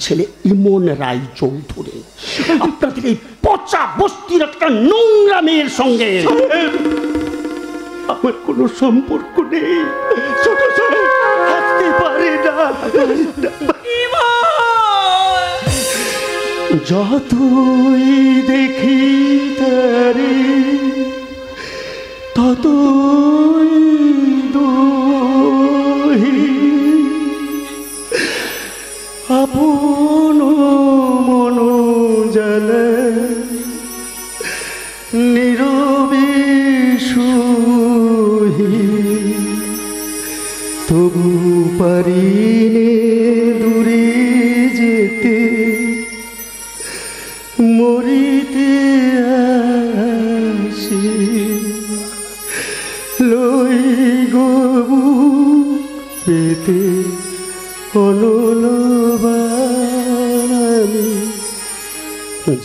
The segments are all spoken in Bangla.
ছেলে ইমন রায় চৌধুরী আপনাদের এই পচা বস্তির একটা নোংরা মেয়ের সঙ্গে আমার কোনো সম্পর্ক নেই। ছোট আসতে পারে না। যতই দেখি তারে ততই দোহি আপন মন জানে নীরবে সহি তবু পারিনে দূরে যেতে মরিতে আসি লই গবু পেতে অনুলবানি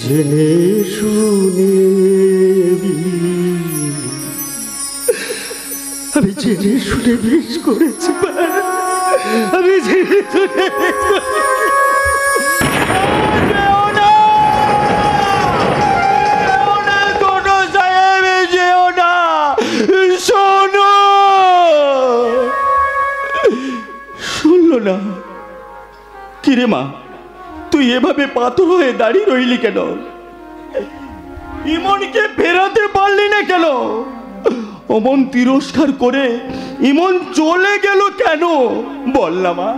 জেনে শুনে আমি জেনে শুনে বিষ করেছি। আমি জেনে শুনে শুনলো না। কিরে মা, তুই এভাবে পাথর হয়ে দাঁড়িয়ে রইলি কেন? ইমনকে ফেরাতে পারলি না কেন? অমন তিরস্কার করে ইমন চলে গেল কেন? বল না মা,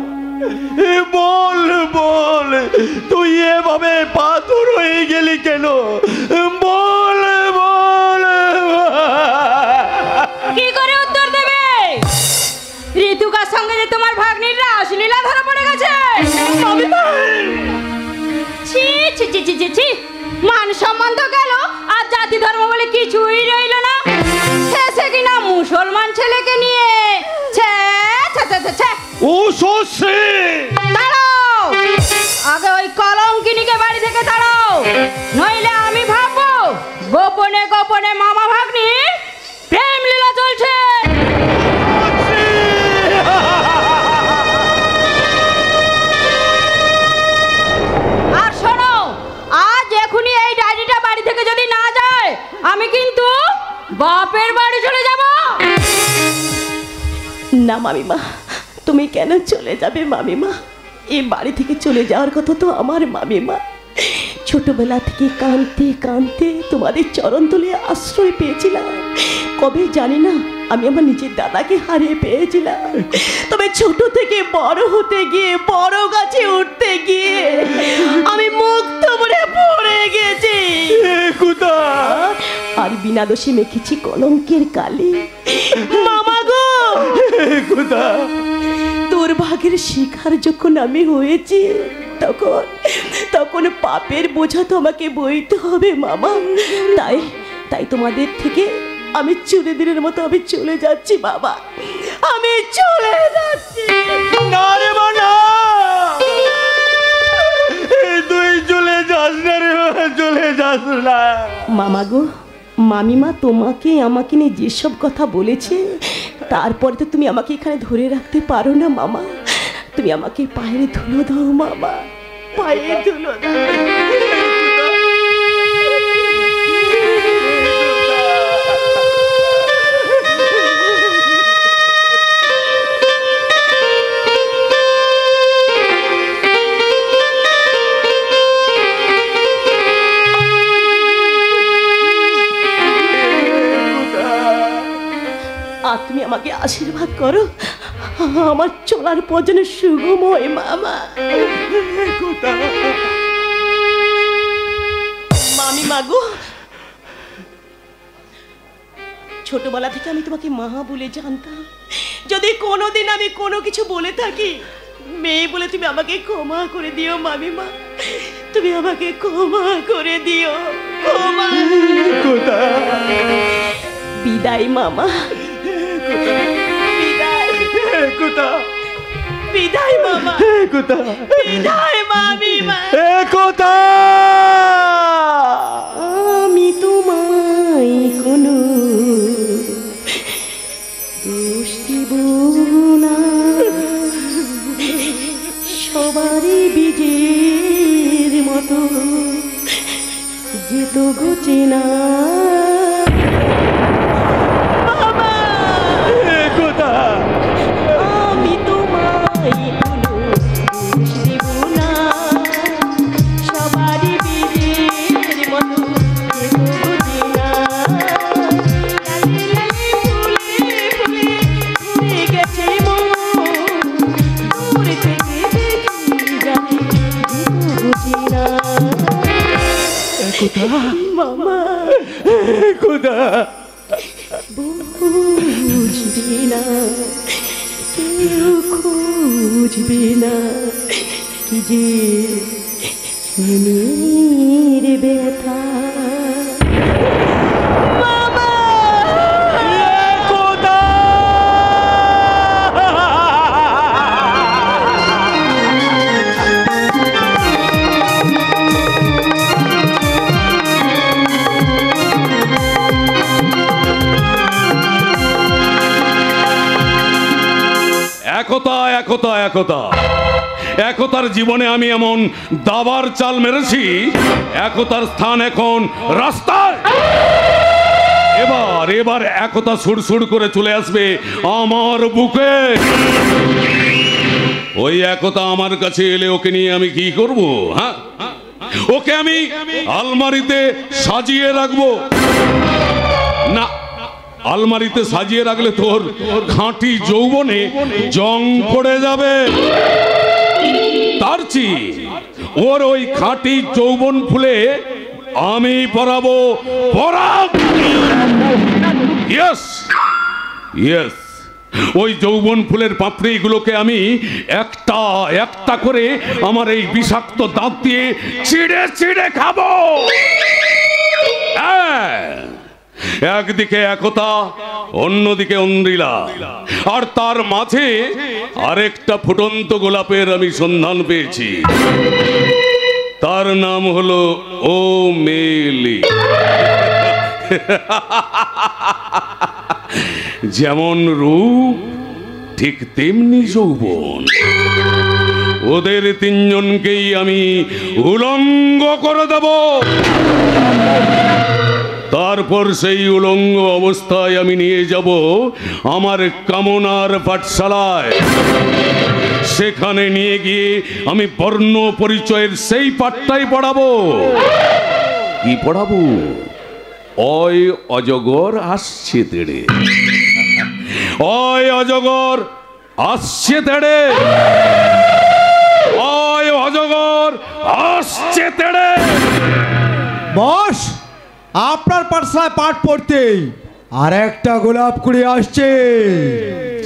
বল বল, তুই এভাবে পাথর হয়ে গেলি কেন? বল বল। কি করে উত্তর দেবে? ঋতুকার সঙ্গে যে তোমার ভাগ্নির রাসলীলা ধরা পড়ে গেছে। ছি ছি ছি ছি ছি, মান সম্মান তো গেল, আর জাতি ধর্ম বলে কিছুই রইল না। শেষে কিনা মুসলমান ছেলেকে নিয়ে ও সে দাঁড়াও, আগে ওই কলঙ্কিনীকে বাড়ি থেকে তাড়াও, নইলে আমি ভাববো গোপনে গোপনে মামা ভাগ্নির প্রেম লীলা চলছে। আর শোনো, আজ এখনই এই ডায়েরিটা বাড়ি থেকে যদি না যায়, আমি কিন্তু বাপের বাড়ি চলে যাব। না মামিমা, তুমি কেন চলে যাবে মামিমা? এই বাড়ি থেকে চলে যাওয়ার কথা তো আমার মামিমা। ছোটবেলা থেকে কাঁদতে কাঁদতে তোমাদের চরণ তলে আশ্রয় পেয়েছিলাম। কবে জানি না আমি আমার নিজের দাদাকে হারিয়ে পেয়েছিলাম। তবে ছোট থেকে বড় হতে গিয়ে, বড় গাছে উঠতে গিয়ে আমি মুক্ত মনে পড়ে গেছি। আর বিনা দোষে মেখেছি কলঙ্কের কালি। মামা গো, দুর্ভাগ্যের শিকার যখন আমি হয়েছি, তখন পাপের বোঝা তো আমাকে বইতে হবে মামা। তাই তোমাদের থেকে আমি চিরদিনের মতো আমি চলে যাচ্ছি বাবা, আমি চলে যাচ্ছি। না রে মানা, তুই চলে যাস না রে, চলে যাস না। মামা গো, মামিমা তোমাকে আমাকে নিয়ে যেসব কথা বলেছে, তারপরে তো তুমি আমাকে এখানে ধরে রাখতে পারো না মামা। তুমি আমাকে পায়ে ধুলো দাও মামা, পায়ে ধুলো দাও। আর তুমি আমাকে আশীর্বাদ করো, আমার চলার পর যেন সুগম হয় মামা। মামি মাগো, ছোটবেলা থেকে আমি তোমাকে মা বলে জানতাম। যদি কোনোদিন আমি কোনো কিছু বলে থাকি, মেয়ে বলে তুমি আমাকে ক্ষমা করে দিও মামিমা, তুমি আমাকে ক্ষমা করে দিও। বিদায় মামা, বিদায় মামা, বিদায় মামিমা। আমি তোমায় কোনো দোষ দিব না, সবারই বিজয় মতো যেত গুচিনা কোথা আমি তোমায় কোনো দোষ দেব না, সবারই বীরের মতো যেত গুচিনা। লালে লালে ফুলে ফুলে ঘুরে গেছে মন, দূর থেকে দেখি জানি যেত গুচিনা। কোথা মামা কোথা বুঝবে না, কেউ খুঁজবে না কি যে মনের ব্যথা। মামা কোথা একতা একতা একতা একতার জীবনে আমি এমন দাবার চাল মেরেছি, একতার স্থান এখন রাস্তায়। এবার এবার একতা সুড়সুড় করে চলে আসবে আমার বুকে। ওই একতা আমার কাছে এলে ওকে নিয়ে আমি কি করব? হ্যাঁ, ওকে আমি আলমারিতে সাজিয়ে রাখবো না? আলমারিতে সাজিয়ে রাখলে তোর খাঁটি যৌবনে জং পড়ে যাবে। তার চেয়ে ওর ওই খাঁটি যৌবন ফুলে আমি পরাবো পরাগ। ইয়েস ইয়েস, ওই যৌবন ফুলের পাপড়িগুলোকে আমি একটা একটা করে আমার এই বিষাক্ত দাঁত দিয়ে চিড়ে চিড়ে খাবো। হ্যাঁ, একদিকে একতা, অন্যদিকে অন্দ্রিলা, আর তার মাঝে আরেকটা ফুটন্ত গোলাপের আমি সন্ধান পেয়েছি। তার নাম হলো ও মেলি। যেমন রূপ ঠিক তেমনি যৌবন। ওদের তিনজনকেই আমি উলঙ্গ করে দেব। তারপর সেই উলঙ্গ অবস্থায় আমি নিয়ে যাব আমার কামনার পাঠশালায়। সেখানে নিয়ে গিয়ে আমি বর্ণ পরিচয়ের সেই পাঠটাই পড়াবো। কি পড়াবো? অয় অজগর আসছে তেড়ে, অয় অজগর আসছে তেড়ে, অয় অজগর আসছে তেড়ে। বস, আপনার পাঠশালায় পাঠ পড়তেই আর একটা গোলাপ কুড়ি আসছে।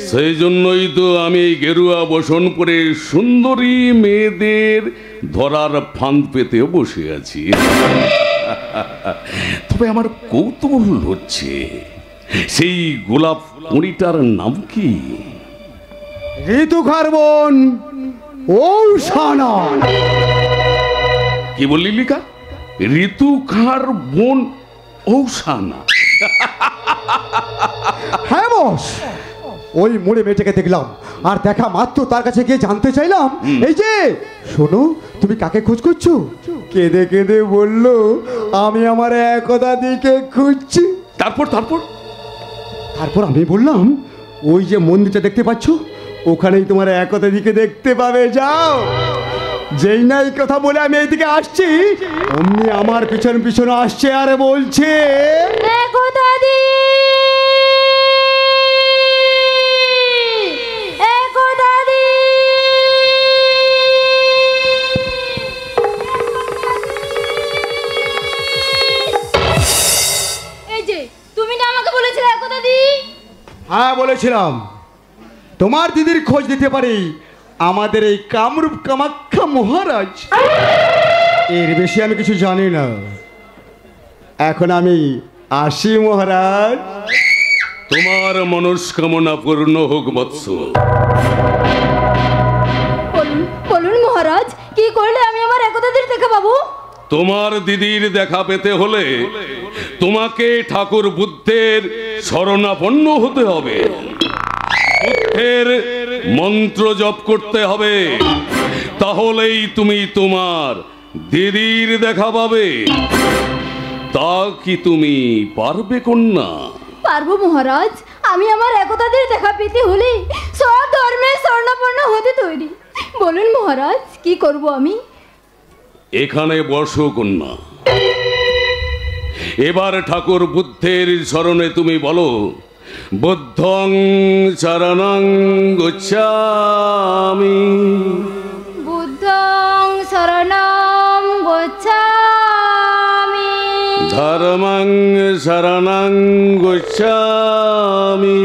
সেই জন্যই তো আমি এই গেরুয়া বসন পরে সুন্দরী মেয়েদের ধরার ফাঁদ পেতে বসে আছি। তবে আমার কৌতূহল হচ্ছে, সেই গোলাপ কুড়িটার নাম কি? ঋতুকার বোন ঔষানা। কি বললি লিখা? ঋতুকার বোন ঔষানা? হ্যাঁ বস, ওই মোড়ে মেয়েটাকে দেখলাম, আর দেখা মাত্র তার কাছে গিয়ে জানতে চাইলাম, এই যে শোনো, তুমি কাকে খোঁজ করছো? কেঁদে কেঁদে বললো, আমি আমার একতা দিকে খুঁজছি। তারপর তারপর তারপর আমি বললাম, ওই যে মন্দিরটা দেখতে পাচ্ছ, ওখানেই তোমার একতা দিকে দেখতে পাবে, যাও। যেই না এই কথা বলে আমি এইদিকে আসছি, অমনি আমার পিছন পিছনে আসছে আর বলছে, একতা দি, একতা দি। এই যে তুমি না আমাকে বলেছিলে একতা দি? হ্যাঁ বলেছিলাম, তোমার দিদির খোঁজ দিতে পারি আমাদের এই কামরূপ কামাখ্যা মহারাজ। এর বেশি আমি কিছু জানি না। এখন আমি আসি মহারাজ। তোমার মনস্কামনা পূর্ণ হোক বৎস। বলুন বলুন মহারাজ, কি করলে আমি আমার একতা দির দেখা পাবো? তোমার দিদির দেখা পেতে হলে তোমাকে ঠাকুর বুদ্ধের শরণাপন্ন হতে হবে, বুদ্ধের মন্ত্র জপ করতে হবে। তাহলেই তুমি তোমার দিদির দেখা পাবে, তা কি তুমি পারবে কন্যা? পারবো মহারাজ, আমি আমার একতাদের দেখা পেতে হলে সব ধর্মে স্বর্ণাপন্ন হতে তৈরি। বলুন মহারাজ, কি করব আমি? এখানে বসো কন্যা। এবার ঠাকুর বুদ্ধের শরণে তুমি বলো, বুদ্ধং শরণং গচ্ছামি, বুদ্ধং শরণং গচ্ছামি, ধর্মং শরণং গচ্ছামি,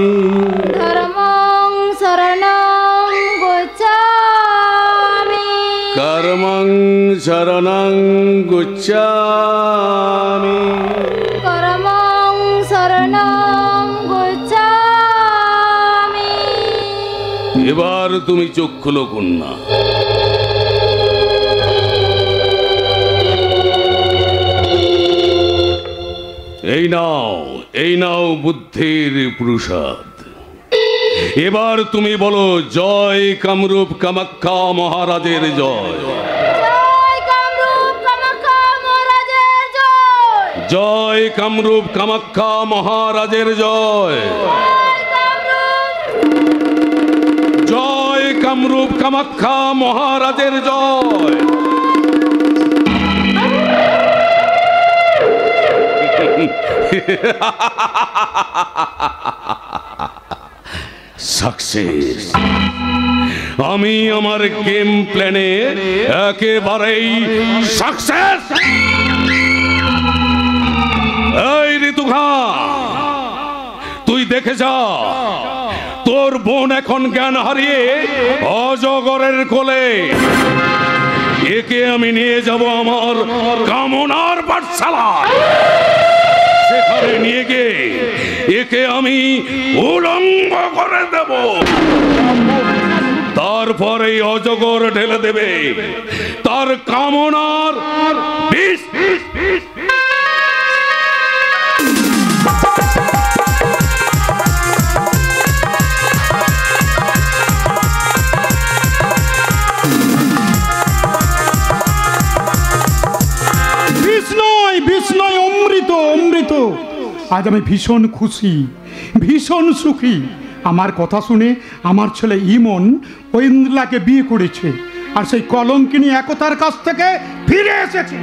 ধর্মং শরণং গচ্ছামি, কর্মং শরণং গচ্ছামি। কর্মং শরণং গচ্ছামি। এবার তুমি চোখ খুলো কন্যা। এই নাও বুদ্ধের প্রসাদ। এবার তুমি বলো, জয় কামরূপ কামাখ্যা মহারাজের জয়, জয় কামরূপ কামাখ্যা মহারাজের জয়, জয় কামরূপ কামাখ্যা মহারাজের জয়, জয় কামরূপ কামাখ্যা মহারাজের জয়। সাকসেস। আমি আমার গেম প্ল্যানে একেবারেই সাকসেস। এই ঋতুঘা, তুই দেখে যা, তোর বোন এখন জ্ঞান হারিয়ে অজগরের কোলে। একে আমি নিয়ে যাব আমার কামনার পাঠশালা। সেখানে নিয়ে গিয়ে একে আমি উলঙ্গ করে দেব। তারপর এই অজগর ঢেলে দেবে তার কামনার বিষ। বিষ্ণয় অমৃত অমৃত। আজ আমি ভীষণ খুশি, ভীষণ সুখী। আমার কথা শুনে আমার ছেলে ইমন ঐন্দ্রিলাকে বিয়ে করেছে, আর সেই কলঙ্কিনী একতার কাছ থেকে ফিরে এসেছে।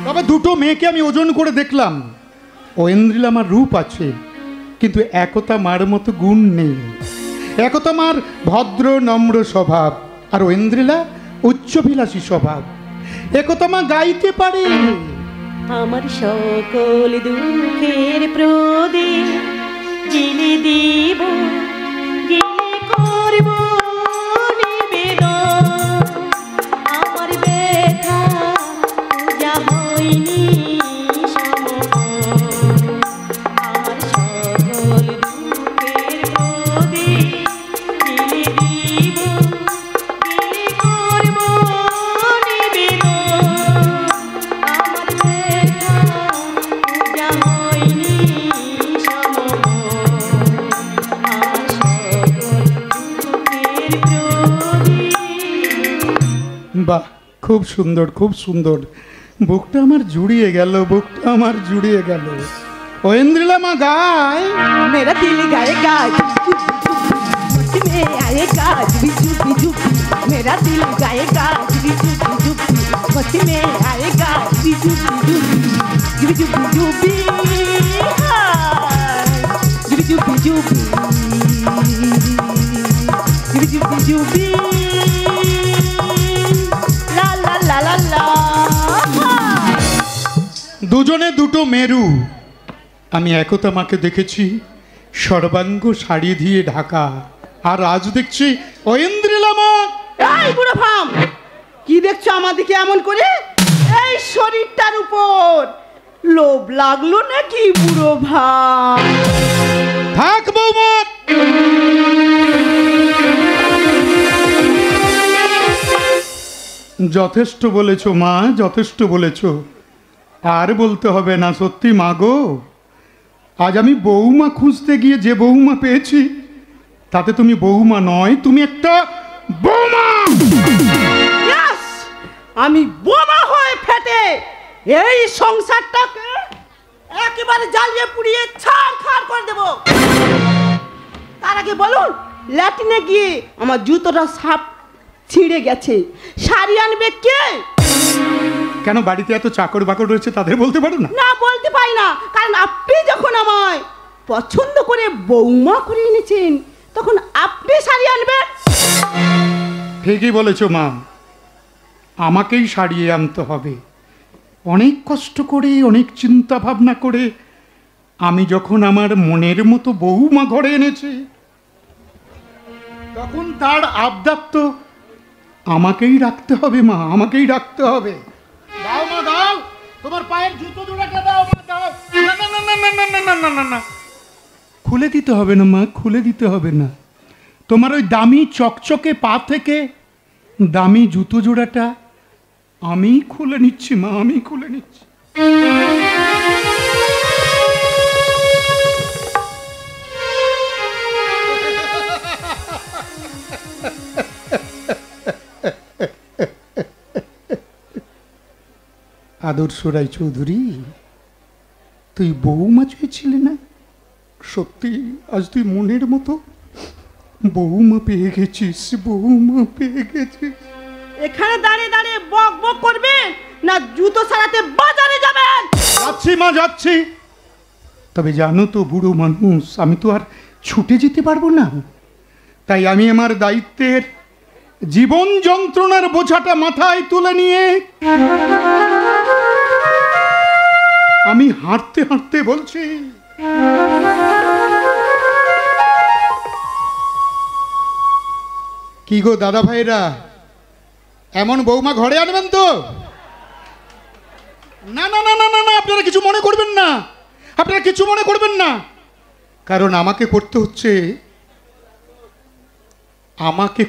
তবে দুটো মেয়েকে আমি ওজন করে দেখলাম। ঐন্দ্রিলা আমার রূপ আছে, কিন্তু একতা মার মতো গুণ নেই। একতা মার ভদ্র নম্র স্বভাব, আর ঐন্দ্রিলা উচ্চভিলাষী স্বভাব। একতা মা গাইতে পারে। আমার সকল দুঃখের প্রদীপ জেলে দিব, গেলে করব নিবেদন। আমার ব্যথা পূজা হয়নি সমন। আমার সকল দুঃখের প্রদীপ জেলে দিব, গেলে করব বাহ, খুব সুন্দর, খুব সুন্দর। বুকটা আমার জুড়িয়ে গেল, বুকটা আমার জুড়িয়ে গেল। ঐন্দ্রিলা মা গায়, मेरा दिल गाएगा में आएगा जुबी जुबी, मेरा दिल गाएगा जुबी जुबी, में आएगा जुबी जुबी, जुबी जुबी जुबी, जुबी जुबी जुबी, जुबी जुबी जुबी, ला ला ला ला ला। দুজনে দুটো মেরু। আমি একতা মাকে দেখেছি সর্বাঙ্গ শাড়ি দিয়ে ঢাকা, আর আজ দেখছি ঐন্দ্রিলা মা। এই বুড়ো ভাম, কি দেখছো আমাদেরকে এমন করে? এই শরীরটার উপর লোভ লাগলো নাকি বুড়ো ভাম? থাক বৌমা, যথেষ্ট বলেছো মা, যথেষ্ট বলেছো। আর বলতে হবে না। সত্যি মা গো, আজ আমি বৌমা খুঁজতে গিয়ে যে বৌমা পেয়েছি, তাতে তুমি বৌমা নয়, তুমি একটা বৌমা। Yes! আমি বোমা হয়ে ফেটে এই সংসারটাকে একেবারে জ্বালিয়ে পুড়িয়ে ছাড়খাড় করে দেব। তার আগে বলুন, ল্যাটিনে গিয়ে আমার জুতোটা সাপ ছিঁড়ে গেছে, শাড়ি আনবে কে? কেন বাড়িতে এত চাকর বাকর রয়েছে, তাদের বলতে পারো না? না, বলতে পারি না, কারণ আপনি যখন আমায় পছন্দ করে বৌমা করে এনেছেন তখন আপনি শাড়ি আনবেন। ঠিকই বলেছো মা, আমাকেই সারিয়ে আনতে হবে। অনেক কষ্ট করে, অনেক চিন্তা ভাবনা করে আমি যখন আমার মনের মতো বৌমা ঘরে এনেছি, তখন তার আবদার তো আমাকেই রাখতে হবে মা, আমাকেই রাখতে হবে। দাও মা দাও, তোমার পায়ের জুতো জোড়াটা দাও মা, দাও। না না না না না না না না না না, খুলে দিতে হবে না মা, খুলে দিতে হবে না। তোমার ওই দামি চকচকে পা থেকে দামি জুতো জোড়াটা আমি খুলে নিচ্ছি মা, আমি খুলে নিচ্ছি। আদর্শ রায় চৌধুরী, তুই বৌমা চেয়েছিলি না? সত্যি আজ তুই মনের মতো বৌমা পেয়ে গেছিস, বৌমা পেয়ে গেছিস। এখানে দাঁড়িয়ে দাঁড়িয়ে বক বক করবেন না জুতো সারাতে বাজারে যাবেন? যাচ্ছি মা, যাচ্ছি। তবে জানো তো বুড়ো মানুষ, আমি তো আর ছুটে যেতে পারবো না। তাই আমি আমার দায়িত্বের জীবন যন্ত্রণার বোঝাটা মাথায় তুলে নিয়ে আমি হাঁটতে হাঁটতে বলছি, কি গো দাদা ভাইরা, এমন বৌমা ঘরে আনবেন তো? না না না না না না, আপনারা কিছু মনে করবেন না, আপনারা কিছু মনে করবেন না। কারণ আমাকে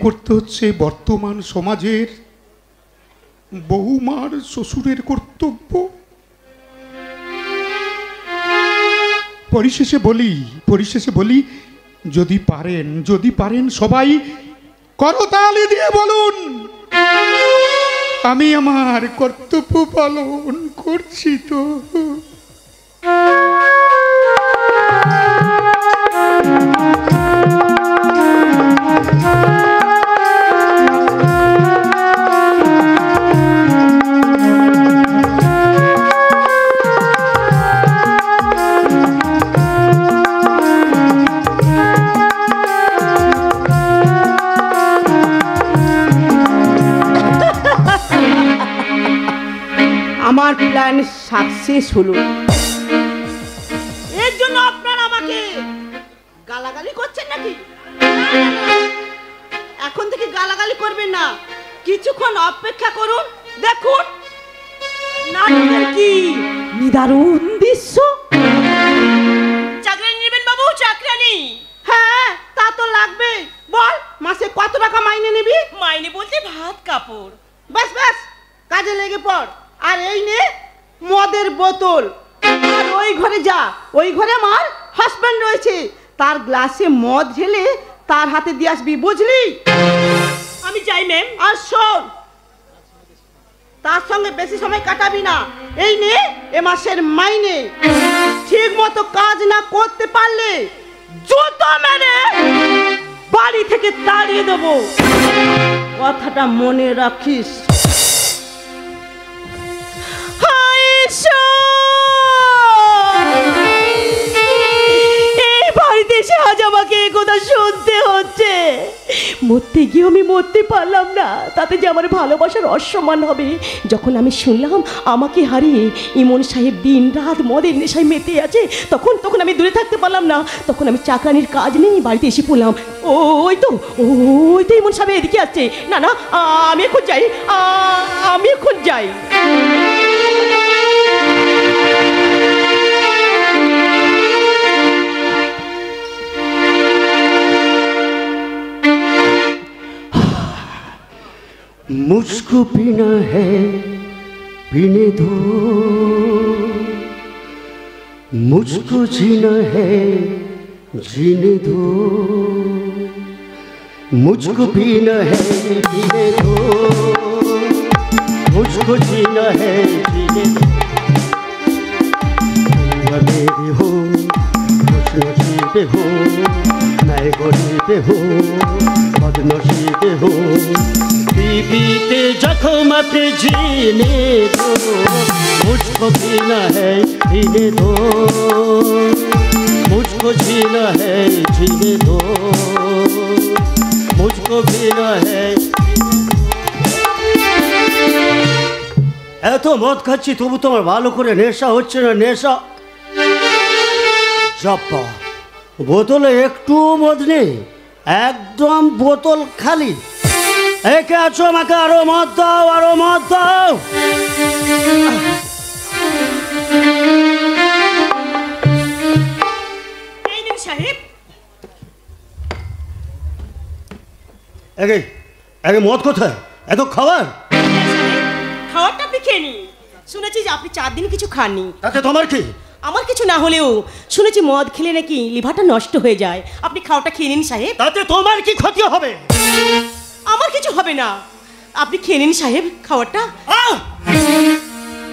করতে হচ্ছে বর্তমান সমাজের বৌমার শ্বশুরের কর্তব্য। পরিশেষে বলি যদি পারেন সবাই করতালি দিয়ে বলুন, আমি আমার কর্তব্য পালন করছি তো। আমার প্ল্যান সাকসেস হলো। এর জন্য আপনারা আমাকে গালাগালি করছেন নাকি? এখন থেকে গালাগালি করবেন না, কিছুক্ষণ অপেক্ষা করুন, দেখুন নাটকের কি নিদারুণ দৃশ্য। চাকরানি নেবেন বাবু? চাকরানি? হ্যাঁ, তা তো লাগবে। বল, মাসে কত টাকা মাইনে নিবি? মাইনে বলতে ভাত কাপড়। ব্যাস ব্যাস, কাজে লেগে পড়। আর এই নে মদের বোতল, আর ওই ঘরে যা, ওই ঘরে আমার হাজবেন্ড রয়েছে, তার গ্লাসে মদ ঢেলে তার হাতে দিয়ে আসবি, বুঝলি? আমি যাই ম্যাম। আর শোন, তার সঙ্গে বেশি সময় কাটাবি না। এই নে এ মাসের মাইনে। ঠিক মতো কাজ না করতে পারলে জুতো মেরে বাড়ি থেকে তাড়িয়ে দেবো, কথাটা মনে রাখিস। এই বাড়িতে এসে আজ আমাকে এ কথা শুনতে হচ্ছে। মরতে গিয়ে আমি মরতে পারলাম না, তাতে যে আমার ভালোবাসার অসম্মান হবে। যখন আমি শুনলাম আমাকে হারিয়ে ইমন সাহেব দিন রাত মদের নেশায় মেতে আছে, তখন আমি দূরে থাকতে পারলাম না। তখন আমি চাকরানির কাজ নিয়ে বাড়িতে এসে পড়লাম। ওই তো ইমন সাহেব এদিকে আসছে। না না, আমি এখন যাই। मुझको पीना है पीने दो, मुझको जीना है जीने दो, मुझको पीना है पीने दो, मुझको जीना है जीने दो मेरी हो खुशनसीब हो मैं गरीब हो बदनसीब हो बीते जख्म पे जीने दो मुझको जीना है जीने दो मुझको जीना है जीने दो मुझको जीना है এত মদ খাচ্ছি তবু তোমার ভালো করে নেশা হচ্ছে না নেশা চাপা বোতলে একটু মদ নেই একদম বোতল খালি একে আছো আমাকে আরো মদ দাও আরো মদ দাও এই নিন সাহেব একে একে মদ কোথায় এত খাবার খাওয়ারটা আপনি খেয়ে নিন শুনেছি যে আপনি 4 দিন কিছু খাননি তাতে তোমার কি আমার কিছু না হলেও শুনেছি মদ খেলে নাকি লিভারটা নষ্ট হয়ে যায় আপনি খাওয়াটা খেয়ে নিন সাহেব তাতে তোমার কি ক্ষতি হবে আমার কিছু হবে না আপনি খেয়ে নিন সাহেব খাওয়াটা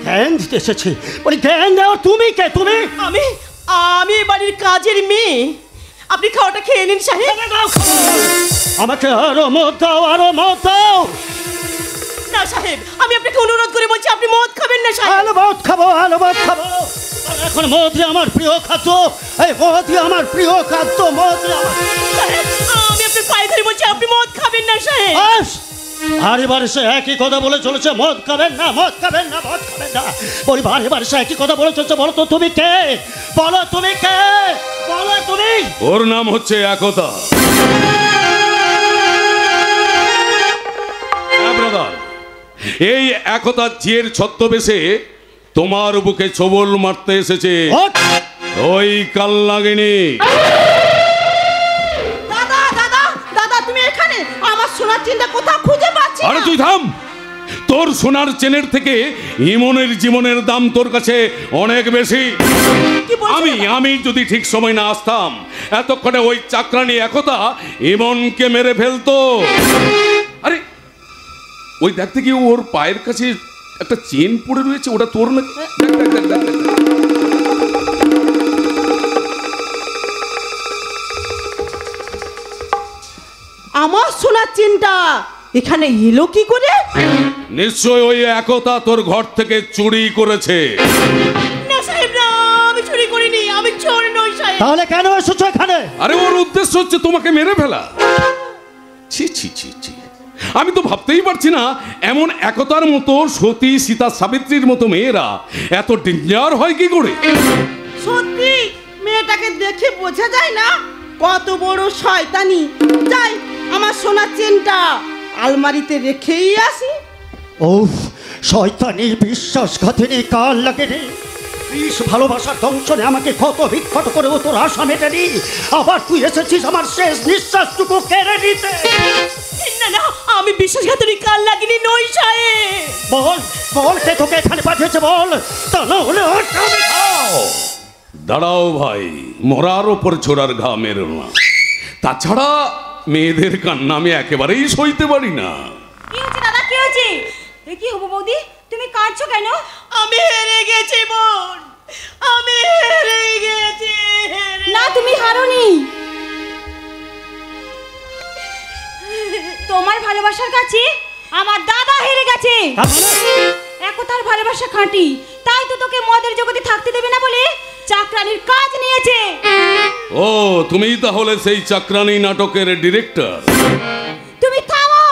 জ্ঞান দিতে এসেছি বলি জ্ঞান দাও তুমি কে তুমি আমি আমি এই বাড়ির কাজের মেয়ে আপনি খাওয়াটা খেয়ে নিন সাহেব আমাকে আরো মদ দাও আরো মদ দাও না সাহেব আমি আপনাকে অনুরোধ করে বলছি আপনি মদ খাবেন না সাহেব আলো মদ খাবো এখন মদই আমার প্রিয় খাদ্য এই মদই আমার প্রিয় খাদ্য মদই আমার সাহেব আমি আপনার পায়ে ধরে বলছি আপনি মদ খাবেন না সাহেব বারে বারে সে একই কথা বলে চলেছে মদ খাবেন না মদ খাবেন না মদ খাবেন না বলি বারে বারে সে একই কথা বলে চলেছে বলো তো তুমি কে বলো তুমি কে বলো তুমি ওর নাম হচ্ছে একতা ব্রাদার এই একতা জিয়ের ছদ্মবেশে তোমার বুকে ছবল মারতে এসেছে ওই কালনাগিনী দাদা দাদা দাদা তুমি এখানে আমার সোনার চেনটা কোথাও খুঁজে পাচ্ছি আরে তুই থাম তোর সোনার চেনের থেকে ইমনের জীবনের দাম তোর কাছে অনেক বেশি আমি যদি ঠিক সময় না আসতাম এতক্ষণে ওই চাকরানি একতা ইমনকে মেরে ফেলতো আরে ওই দেখতে কি ওর পায়ের কাছে একটা চেন পড়ে রয়েছে ওটা তোর নাকি আমার সোনার চেনটা এখানে এলো কি করে নিশ্চয় ওই একতা তোর ঘর থেকে চুরি করেছে না সাহেব না আমি চুরি করিনি আমি চোর নই সাহেব তাহলে কেন এসেছো এখানে আরে ওর উদ্দেশ্য হচ্ছে তোমাকে মেরে ফেলা ছি ছি ছি ছি আমি তো ভাবতেই পারছি না এমন একতার মতো সতী সীতা সাবিত্রীর মতো মেয়েরা এত ডেঞ্জার হয় কি করে সত্যি মেয়েটাকে দেখে বোঝা যায় না কত বড় শয়তানি যাই আমার সোনার চেনটা আলমারিতে রেখেই আসি উফ শয়তানি বিশ্বাসঘাতিনী কাল লাগেনি বিষ ভালোবাসার দংশনে আমাকে ক্ষত বিক্ষত করে ও তোর আশা মেটেনি আবার তুই এসেছিস আমার শেষ নিঃশ্বাসটুকু কেড়ে নিতে না না আমি বিশ্বাসঘাতনী কাল লাগিনি নই সাহেব বল বল কে তোকে এখানে পাঠিয়েছে বল তা না হলে দাঁড়াও ভাই মরার ওপর ছোড়ার ঘা মেরো না তাছাড়া মেয়েদের কান্না আমি একেবারেই সইতে পারি না কি হচ্ছে দাদা কি হচ্ছে কি হবো বৌদি তুমি কাঁদছো কেন আমি হেরে গেছি বোন আমি হেরে গেছি না তুমি হারোনি তোমার ভালোবাসার কাছে আমার দাদা হেরে গেছে একতার ভালোবাসা খাঁটি তাই তো তোকে মদের জগতে থাকতে দেবে না বলে চাকরানির কাজ নিয়েছে ও তুমিই তাহলে সেই চাকরানি নাটকের ডিরেক্টর তুমি থামো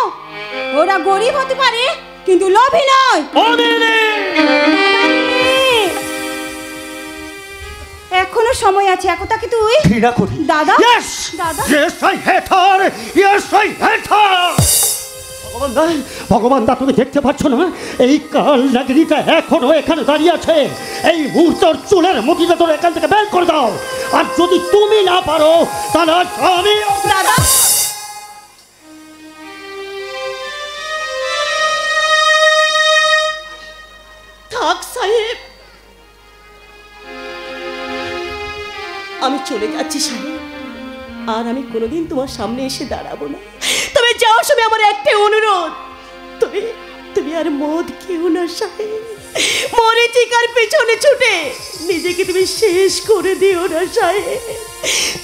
ওরা গরিব হতে পারে কিন্তু লোভী নয় এখনো সময় আছে একতাকে তুই ঘৃণা করি দাদা Yes! দাদা Yes, I hate her! Yes, I hate her! ভগবান দা তুমি দেখতে পাচ্ছ না এই কাল নাগরিকা এখনো এখানে দাঁড়িয়ে আছে এই মুহূর্তের চুলের মুঠিটা তোর এখান থেকে বের করে দাও আর যদি তুমি না পারো তাহলে আমি দাদা থাক সাহেব আমি চলে যাচ্ছি সাহেব আর আমি কোনোদিন তোমার সামনে এসে দাঁড়াবো না তবে যাওয়ার সময় আমার একটাই অনুরোধ তুমি তুমি আর মদ খেও না সাহেব, মরিচিকার পেছনে ছুটে নিজেকে তুমি শেষ করে দিও না সাহেব।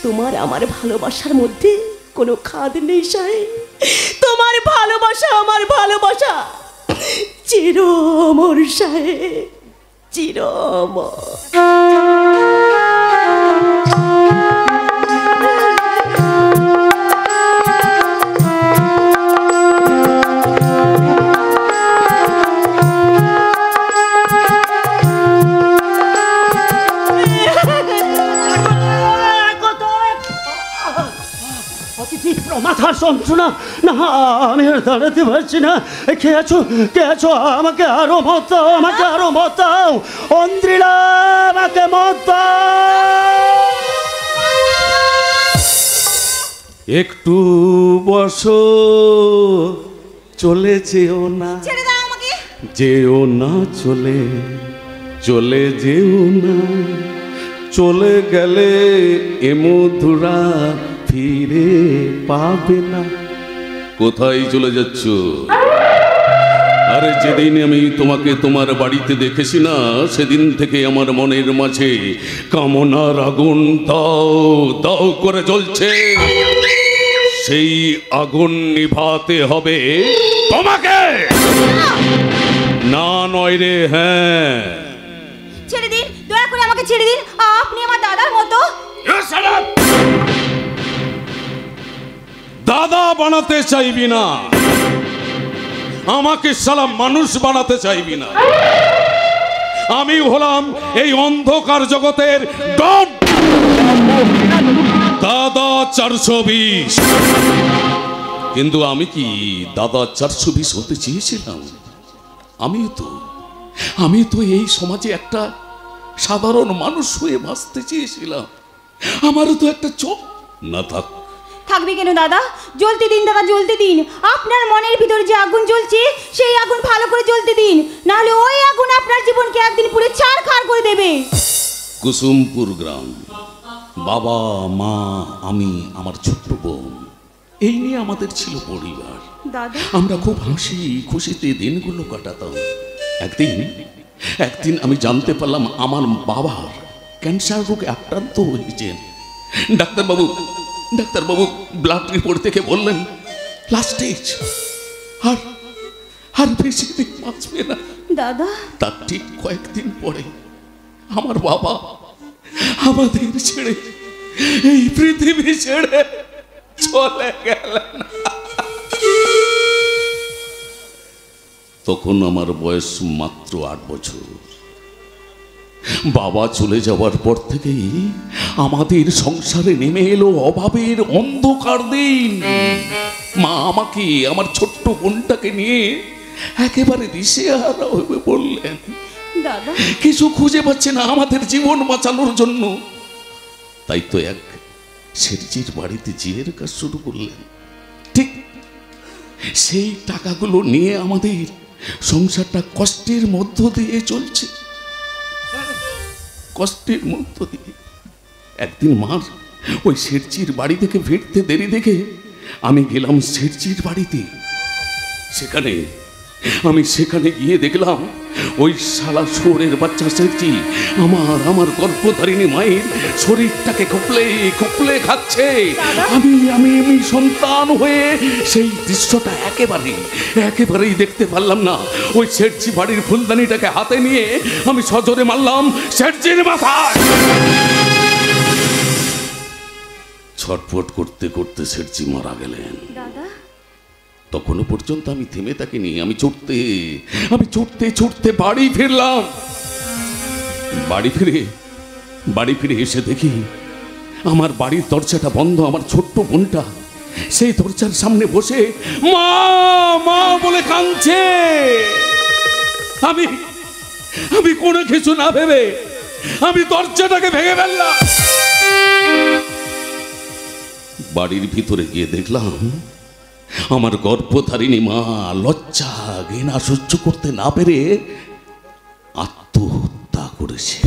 তোমার আমার ভালোবাসার মধ্যে কোনো খাদ নেই সাহেব, তোমার ভালোবাসা আমার ভালোবাসা চির অমর সাহেব, চির অমর। মাথার যন্ত্রণা না, আমি আর দাঁড়াতে পারছি না। কে আছো, কে আছো? আমাকে আরো মত দাও, আমাকে আরো মত দাও। অন্দ্রিলা, আমাকে মত দাও। একটু বসো, চলে যেও না, যেও না, চলে চলে যেও না, চলে গেলে এ মধুরা ফিরে পাবে না। কোথায় চলে যাচ্ছ? আরে যেদিন আমি তোমাকে তোমার বাড়িতে দেখেছি না, সেদিন থেকে আমার মনের মাঝে কামনার আগুন দাও দাও করে জ্বলছে। সেই আগুন নিভাতে হবে তোমাকে। না নয় রে, হ্যাঁ। ছেড়ে দিন, দয়া করে আমাকে ছেড়ে দিন। আপনি আমার দাদার মতো। দাদা বানাতে চাইবি না, আমাকে শালা মানুষ বানাতে চাইবি না। আমি হলাম এই অন্ধকার জগতের ডন, দাদা 420। কিন্তু আমি কি দাদা 420 হতে চেয়েছিলাম? আমি তো এই সমাজে একটা সাধারণ মানুষ হয়ে বাঁচতে চেয়েছিলাম। আমারও তো একটা চোখ না থাক। থাকবে কেন দাদা? জ্বলতে দিন দাদা, জ্বলতে দিন। আপনার মনের ভিতরে যে আগুন জ্বলছে সেই আগুন ভালো করে জ্বলতে দিন, নাহলে ওই আগুন আপনার জীবনকে একদিন পুরো ছারখার করে দেবে। কুসুমপুর গ্রাম, বাবা মা, আমি, আমার ছোট্ট বোন, এই নিয়ে আমাদের ছিল পরিবার। দাদা, আমরা খুব হাসি খুশিতে দিনগুলো কাটাতাম। একদিন আমি জানতে পারলাম আমার বাবা ক্যান্সার রোগে আক্রান্ত হয়েছেন। ডাক্তারবাবু ব্লাড রিপোর্ট থেকে বললেন লাস্ট স্টেজ, আর বেশি দিন বাঁচবে না। দাদা, তার ঠিক কয়েকদিন পরে আমার বাবা আমাদের ছেড়ে, এই পৃথিবী ছেড়ে চলে গেলেন। তখন আমার বয়স মাত্র 8 বছর। বাবা চলে যাওয়ার পর থেকেই আমাদের সংসারে নেমে এলো অভাবের অন্ধকার দিন। মা আমাকে, আমার ছোট্ট বোনটাকে নিয়ে একেবারে দিশেহারা হয়ে বললেন, দাদা, কিছু খুঁজে পাচ্ছে না আমাদের জীবন বাঁচানোর জন্য। তাই তো এক শেঠজির বাড়িতে জিয়ের কাজ শুরু করলেন। ঠিক সেই টাকাগুলো নিয়ে আমাদের সংসারটা কষ্টের মধ্য দিয়ে চলছে, কষ্টের মধ্য দিয়ে। একদিন মার ওই শেঠজির বাড়ি থেকে ফিরতে দেরি দেখে আমি গেলাম শেঠজির বাড়িতে। সেখানে গিয়ে দেখলাম ওই শালা শোরের বাচ্চা শেঠজি আমার গর্ভধারিণী মায়ের শরীরটাকে খুপলে খাচ্ছে। আমি সন্তান হয়ে সেই দৃশ্যটা একেবারেই দেখতে পারলাম না। ওই শেঠজি বাড়ির ফুলদানিটাকে হাতে নিয়ে আমি সজোরে মারলাম শেঠজির মাথায়। ছটফট করতে করতে শেঠজি মারা গেলেন। তখনও পর্যন্ত আমি থেমে থাকিনি। আমি ছুটতে বাড়ি ফিরলাম। বাড়ি ফিরে এসে দেখি আমার বাড়ির দরজাটা বন্ধ। আমার ছোট্ট বোনটা সেই দরজার সামনে বসে মা মা বলে কাঁদছে। আমি কোনো কিছু না ভেবে আমি দরজাটাকে ভেঙে ফেললাম। বাড়ির ভিতরে গিয়ে দেখলাম আমার গর্ভধারিণী মা লজ্জা ঘৃণা সহ্য করতে না পেরে আত্মহত্যা করেছে।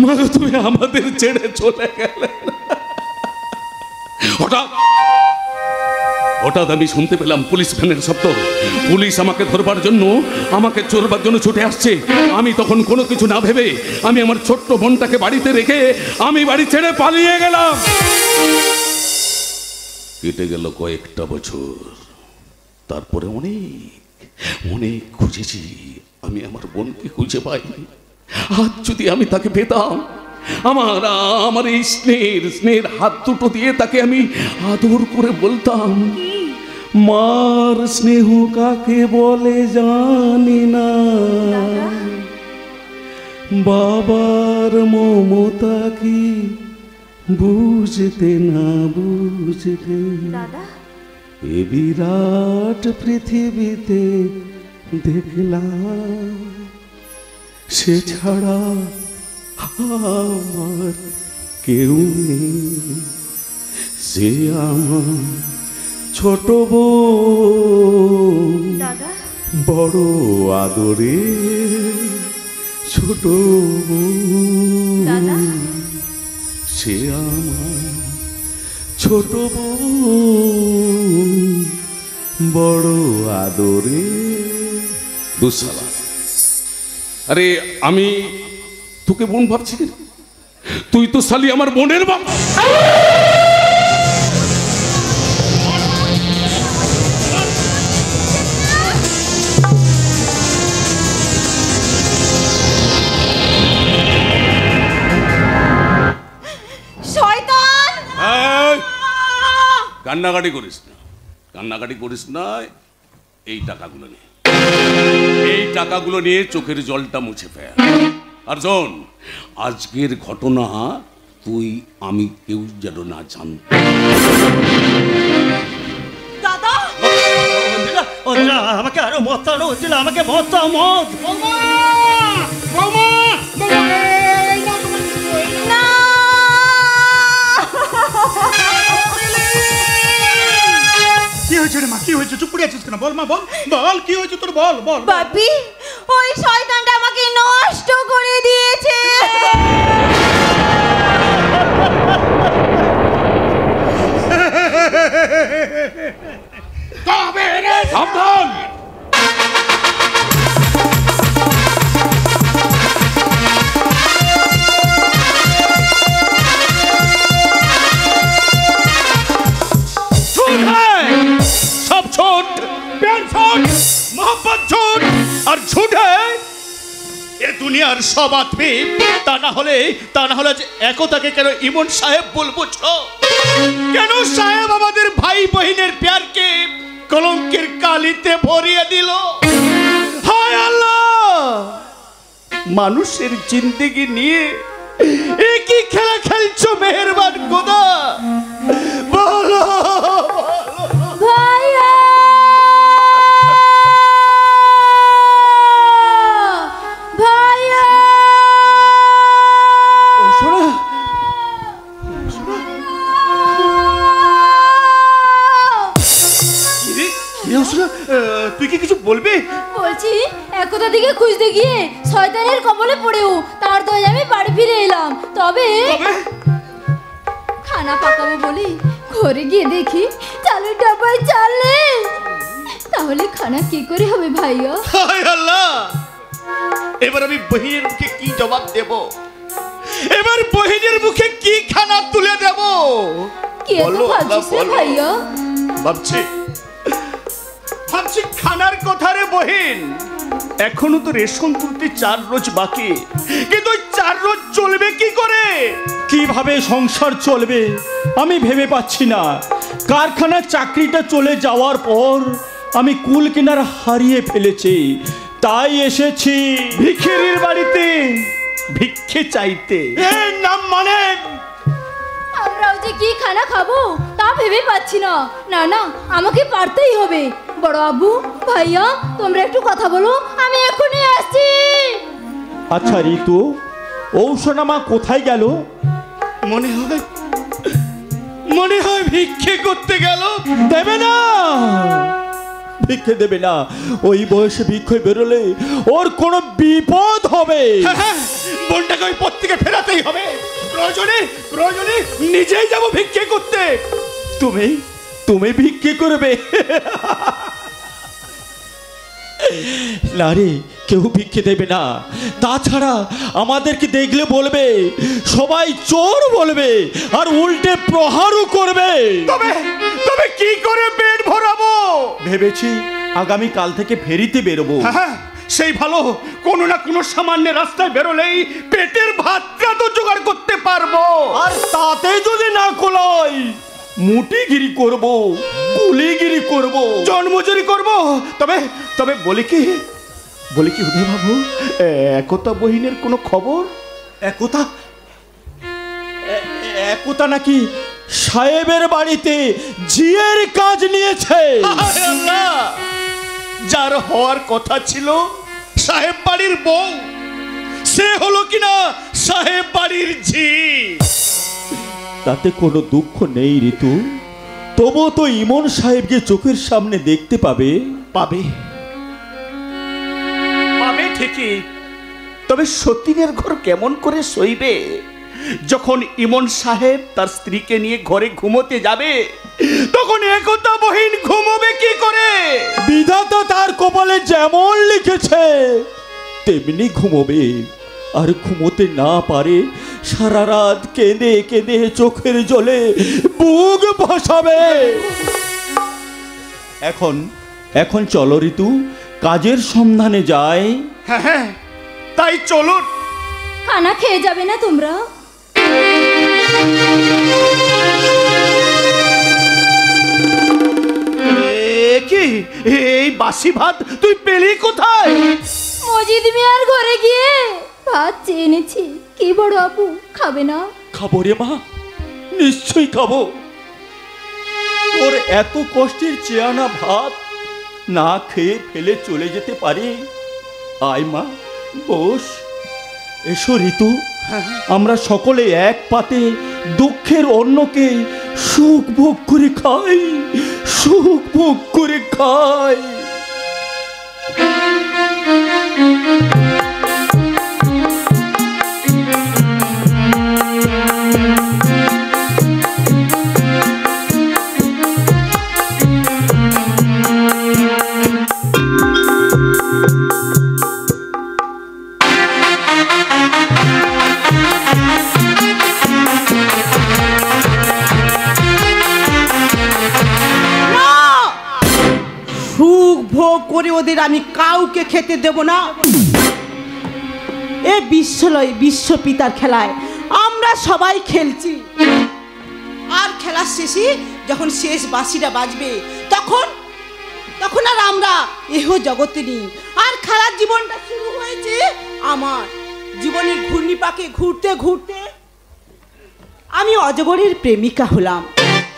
মাগো তুমি আমাদের ছেড়ে চলে গেলে। হঠাৎ আমি শুনতে পেলাম পুলিশ ভ্যানের শব্দ। পুলিশ আমাকে ধরবার জন্য, আমাকে চোরবার জন্য ছুটে আসছে। আমি তখন কোনো কিছু না ভেবে আমি আমার ছোট্ট বোনটাকে বাড়িতে রেখে আমি বাড়ি ছেড়ে পালিয়ে গেলাম। কেটে গেল কয়েকটা বছর। তারপরে অনেক খুঁজেছি, আমি আমার বোনকে খুঁজে পাইনি। আজ যদি আমি তাকে পেতাম, আমার এই স্নেহের হাত দুটো দিয়ে তাকে আমি আদর করে বলতাম, মার স্নেহ কাকে বলে জানি না, বাবার মমতা কি বুঝতে না বুঝতে এ বিরাট পৃথিবীতে দেখলাম সে ছাড়া আমার কেউ নেই, সে আমার ছোট বোন, বড় আদরে ছোট বোন, সে আমার ছোট বোন, বড় আদরে। দুঃসালা, আরে আমি তোকে বোন ভাবছি, তুই তো শালি আমার বোনের বাপ। শয়তান! কান্নাকাটি করিস না, কান্নাকাটি করিস না। এই টাকাগুলো নিয়ে, এই টাকাগুলো নিয়ে চোখের জলটা মুছে ফেল। আর শোন, আজকের ঘটনা তুই আমি কেউ যেন না জানত। দাদা, আমাকে আরো মতানো হচ্ছিল, আমাকে মতামত। না! কি হয়েছে রে মা, কি হয়েছে? চুপ করে আছিস কেন? বল মা, বল বল, কি হয়েছে তোর? বল বল। বাপি, ওই শয়তানটা আমাকে নষ্ট করে দিয়েছে। সাবধান! সব ছোট, প্যান্ট ছোট, মোহাম্মত ছোট, আর ঝুট এ দুনিয়ার সব আদমি। তা না হলে যে একতাকে কেন ইমন সাহেব বলবো? কেন সাহেব আমাদের ভাই বহিনের প্যারকে কলঙ্কের কালিতে ভরিয়ে দিল? হায় আল্লাহ, মানুষের জিন্দেগি নিয়ে একই খেলা খেলছো মেহেরবান খোদা। বলো ভাইয়া, ভাইয়া, শোনা, তুই কি কিছু বলবি? বলছি একতা দিকে খুঁজতে গিয়ে শয়তানের কবলে পড়েও তার দয় আমি বাড়ি ফিরে এলাম। তবে খানা পাকাবো বলি ঘরে গিয়ে দেখি চালের ডাব্বায় চাল নেই। তাহলে খানা কি করে হবে ভাইয়া? হায় আল্লাহ, এবার আমি বহিনের মুখে কি জবাব দেব? এবার বহিনের মুখে কি খানা তুলে দেব? কি এত ভাবছিস রে ভাইয়া? ভাবছি খানার কথা রে বহিন। এখনো তো রেশন তুলতে 4 রোজ বাকি, কিন্তু 4 রোজ চলবে কি করে? কিভাবে সংসার চলবে আমি ভেবে পাচ্ছি না। কারখানার চাকরিটা চলে যাওয়ার পর আমি কুল কিনারা হারিয়ে ফেলেছি, তাই এসেছি ভিখিরির বাড়িতে ভিক্ষে চাইতে। এর নাম মানে আমরাও যে কি খানা খাবো তা ভেবে পাচ্ছি না। না না, আমাকে পারতেই হবে। বড় আব্বু, ভাইয়া, তোমরা একটু কথা বলো, আমি এখনই আসছি। আচ্ছা ঋতু, ঔষণামা কোথায় গেল? মনে হয় ভিক্ষে করতে গেল। দেবে না, ভিক্ষে দেবে না। ওই বয়সে ভিক্ষে বেরোলে ওর কোনো বিপদ হবে। বোনটাকে ওই পথ থেকে ফেরাতেই হবে। প্রয়োজনে নিজেই যাব ভিক্ষে করতে। তুমি তুমি ভিক্ষে করবে? না রে, কেউ ভিক্ষে দেবে না। তাছাড়া আমাদেরকে দেখলে বলবে, সবাই চোর বলবে, আর উল্টে প্রহারও করবে। তবে তবে কি করে পেট ভরাবো? ভেবেছি আগামী কাল থেকে ফেরিতে বেরোবো। হ্যাঁ, সেই ভালো। কোনো না কোনো সামান্য রাস্তায় বেরোলেই পেটের ভাতটা তো জোগাড় করতে পারবো। আর তাতে যদি না কোলাই, মুটিগিরি করব, কুলিগিরি করব, জন্মজুরি করব। তবে তবে বলি কি উদয় বাবু, একতা বহিনের কোনো খবর? একতা একতা নাকি সাহেবের বাড়িতে জিয়ের কাজ নিয়েছে। আরে আল্লাহ! যার হওয়ার কথা ছিল সাহেব বাড়ির বউ, সে হলো কিনা সাহেব বাড়ির ঝি। তাতে কোনো দুঃখ নেই ঋতু। তবু তো ইমন সাহেবকে চোখের সামনে দেখতে পাবে। পাবে ঠিকই, তবে সতীনের ঘর কেমন করে সইবে যখন ইমন সাহেব তার স্ত্রীকে নিয়ে ঘরে ঘুমোতে যাবে? তখন একতা বহিন ঘুমোবে কি করে? বিধাতা তার কপালে যেমন লিখেছে তেমনি ঘুমোবে। আর ঘুমোতে না পারে সারা রাত কেঁদে কেঁদে চোখের জলে বুক ভাসাবে। এখন চলো ঋতু, কাজের সন্ধানে যায়। হ্যাঁ, তাই চলুন। খানা খেয়ে যাবে না তোমরা? কি এই বাসি ভাত তুই পেলি কোথায়? মজিদ মিয়ার ঘরে গিয়ে ভাত চেয়ে এনেছি। কি বড় আপু, খাবে না? খাবো রে মা, নিশ্চয়ই খাবো। তোর এত কষ্টের চেয়ানা ভাত না খেয়ে ফেলে চলে যেতে পারি? আয় মা, বস। এসো ঋতু, আমরা সকলে এক পাতে দুঃখের অন্যকে সুখ ভোগ করে খাই, সুখ ভোগ করে খাই। করে ওদের আমি কাউকে খেতে দেব না। এ বিশ্বলয় বিশ্বপিতার খেলায় আমরা সবাই খেলছি। আর খেলার শেষে যখন শেষ বাঁশিটা বাজবে, তখন আর আমরা এহ জগতে নেই। আর খেলার জীবনটা শুরু হয়েছে আমার জীবনের ঘূর্ণিপাকে ঘুরতে ঘুরতে আমি অজগরের প্রেমিকা হলাম।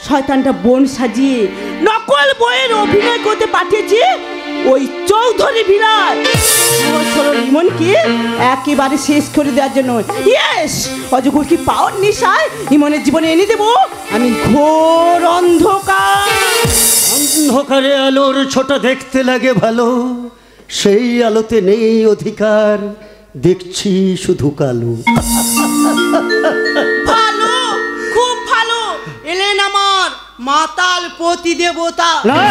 শয়তানটা বোন সাজিয়ে নকল বইয়ের অভিনয় করতে পাঠিয়েছি ওই চৌধুরী বিলাল ইমনকে একেবারে শেষ করে দেওয়ার জন্য। ইয়েস, অজগর কি পাওয়ার নেশায় ইমনের জীবনে এনে দেবো আমি ঘোর অন্ধকার। অন্ধকারে আলোর ছোট দেখতে লাগে ভালো, সেই আলোতে নেই অধিকার, দেখছি শুধু কালো। ভালো, খুব ভালো। এলেন আমার মাতাল পতি দেবতা। না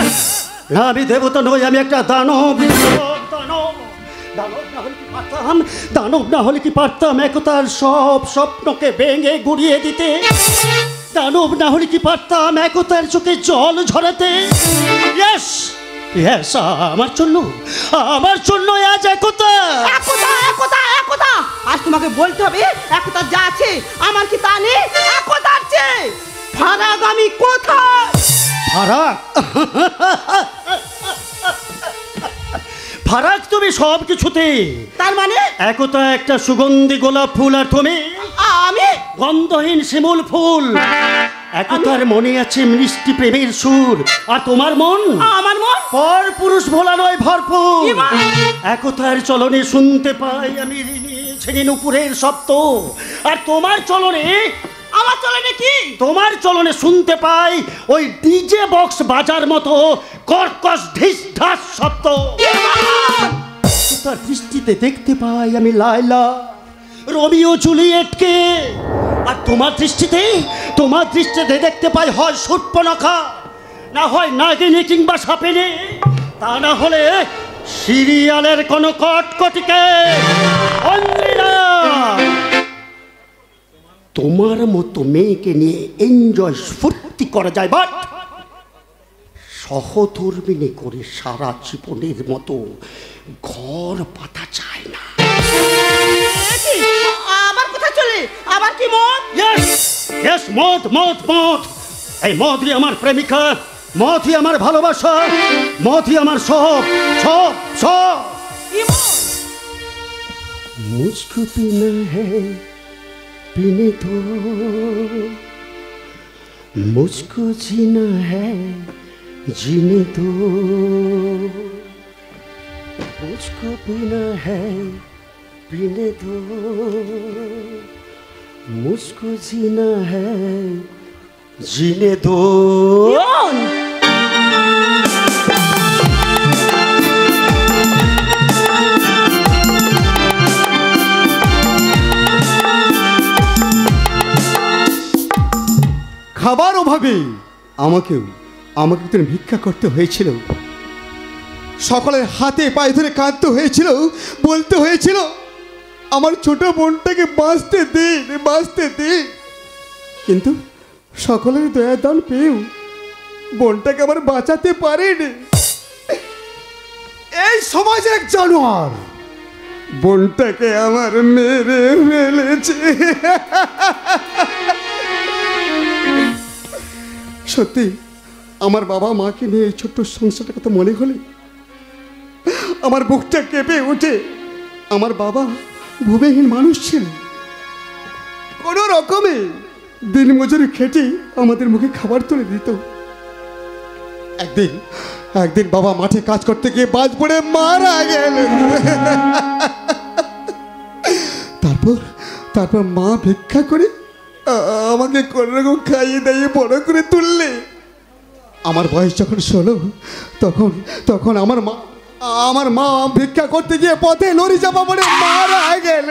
না, আমি দেবতা নই, আমি একটা দানব। দানব না হলে কি পারতাম একতার সব স্বপ্নকে ভেঙে গুড়িয়ে দিতে? দানব না হলে কি পারতাম একতার চোখে জল ঝরাতে? ইয়েস ইয়েস, আমার জন্য আজ একতা। একতা আজ তোমাকে বলতে হবে একতা যা আছে আমার কি তা নেই? একতার চেয়ে ফারাক আমি কোথায়? ফারাক তুমি সব কিছুতে। তার মানে একতা একটা সুগন্ধি গোলাপ ফুল, আর তুমি আমি গন্ধহীন শিমুল ফুল। একতার মনে আছে মিষ্টি প্রেমের সুর, আর তোমার মন, আমার মন পর পুরুষ ভোলা নয় ভরপুর। একতার চলনে শুনতে পাই আমি ছেড়ে নুপুরের শব্দ, আর তোমার চলনে তোমার চলনে শুনতে পাই ওই ডিজে বক্স বাজার মতো কর্কশ ঢিস ঢাস শব্দ। তার দৃষ্টিতে দেখতে পাই আমি লায়লা, রোমিও জুলিয়েটকে, আর তোমার তোমার দৃষ্টিতে দেখতে পাই হয় শূর্পণখা, না হয় নাগিনী কিংবা সাপিনী, তা না হলে সিরিয়ালের কোনো কটকটিকে। তোমার মতো মেয়েকে নিয়ে এনজয় ফুর্তি করা যায়, বাট সহধর্মিনী করে সারা জীবনের মতো ঘর পাতা চায় না। আবার কোথায় চলে? আবার কি মদ? ইয়েস, মদ মদ মদ। এই মদই আমার প্রেমিকা, মদই আমার ভালোবাসা, মদই আমার সব সব সব। মুঝকো পিনা হ্যায় पीने दो, मुझको जीना है जीने दो, मुझको पीना है पीने दो, मुझको जीना है जीने दो। খাবার অভাবে আমাকেও তুমি ভিক্ষা করতে হয়েছিল, সকলের হাতে পায়ে ধরে কাঁদতে হয়েছিল, বলতে হয়েছিল আমার ছোট বোনটাকে বাঁচতে দিন। কিন্তু সকলের দয়া দান পেয়েও বোনটাকে আমার বাঁচাতে পারেনি। এই সমাজের এক জানোয়ার বোনটাকে আমার মেরে ফেলেছে। সত্যি আমার বাবা মাকে নিয়ে এই ছোট্ট সংসারটা কথা মনে হলে আমার বুকটা কেঁপে ওঠে। আমার বাবা ভূমিহীন মানুষ ছিল, কোনো রকমে দিন মজুরি খেটে আমাদের মুখে খাবার তুলে দিত। একদিন বাবা মাঠে কাজ করতে গিয়ে বাজ পড়ে মারা গেল। তারপর মা ভিক্ষা করে আমাকে কোনো রকম খাইয়ে দাইয়ে বড় করে তুললে। আমার বয়স যখন 16, তখন আমার মা ভিক্ষা করতে গিয়ে পথে লরি চাপা পড়ে মারা গেল।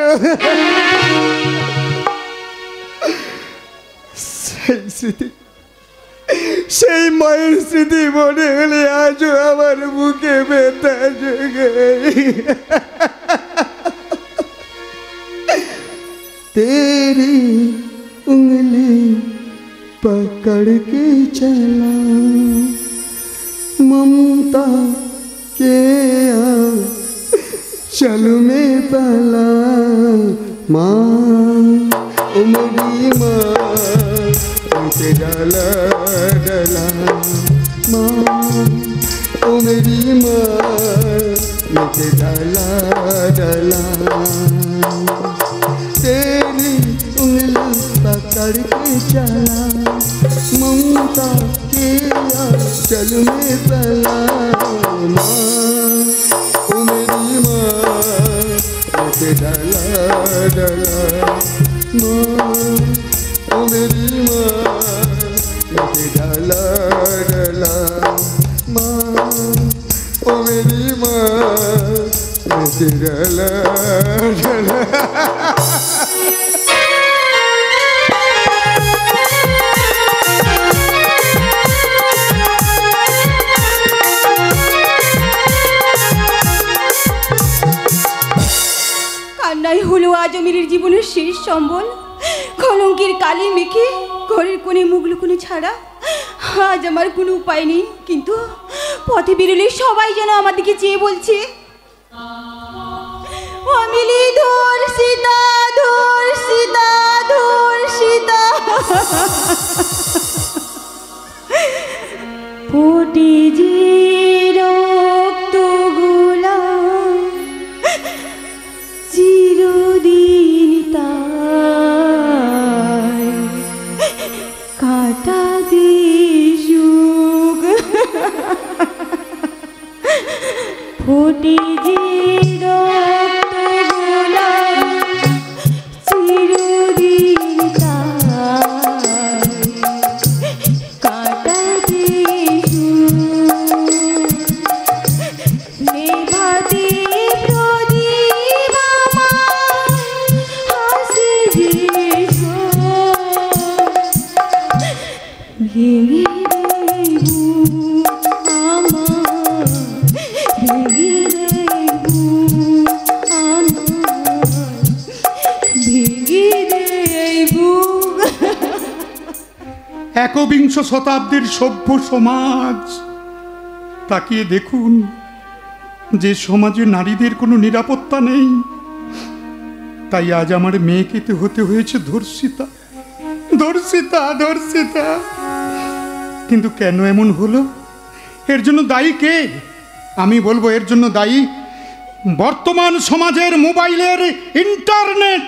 সেই মায়ের স্মৃতি মনে হলে আজও আমার বুকে ব্যথা জোগায়। तेरी उंगली पकड़ के चला ममता के चलू में पला माँ उमरी माँ उनके डाला माँ उमरी माँ उनके डाला तेरी उंगली पकड़ के चला ममता के चल में पला माँ ओ मेरी माँ मुझे डला माँ ओ मेरी माँ मुझे डला माँ ओ मेरी माँ मुझे डला কান্নাই হলো আজ আমিরের জীবনের শেষ সম্বল। কলঙ্কের কালি মেখে ঘরের কোণে মুখ লুকোনো ছাড়া আজ আমার কোনো উপায় নেই। কিন্তু পথে বেরোলে সবাই যেন আমার দিকে চেয়ে বলছে, অমিলি ধর সীতা, ধর সীতা, ধর সীতা। ফোটে যে রক্ত গোলা চিরদিন তাই কাটা দিশুক। ফোটে যে রক্ত গোলা চিরদিন তাই কাটা দিশুক। নেভাতে প্রদীপ আমার হাসি যে একবিংশ শতাব্দীর সভ্য সমাজ। তাকিয়ে দেখুন, যে সমাজে নারীদের কোনো নিরাপত্তা নেই, তাই আজ আমার মেয়েকে তো হতে হয়েছে ধর্ষিতা, ধর্ষিতা, ধর্ষিতা। কিন্তু কেন এমন হলো? এর জন্য দায়ী কে? আমি বলবো এর জন্য দায়ী বর্তমান সমাজের মোবাইলের ইন্টারনেট।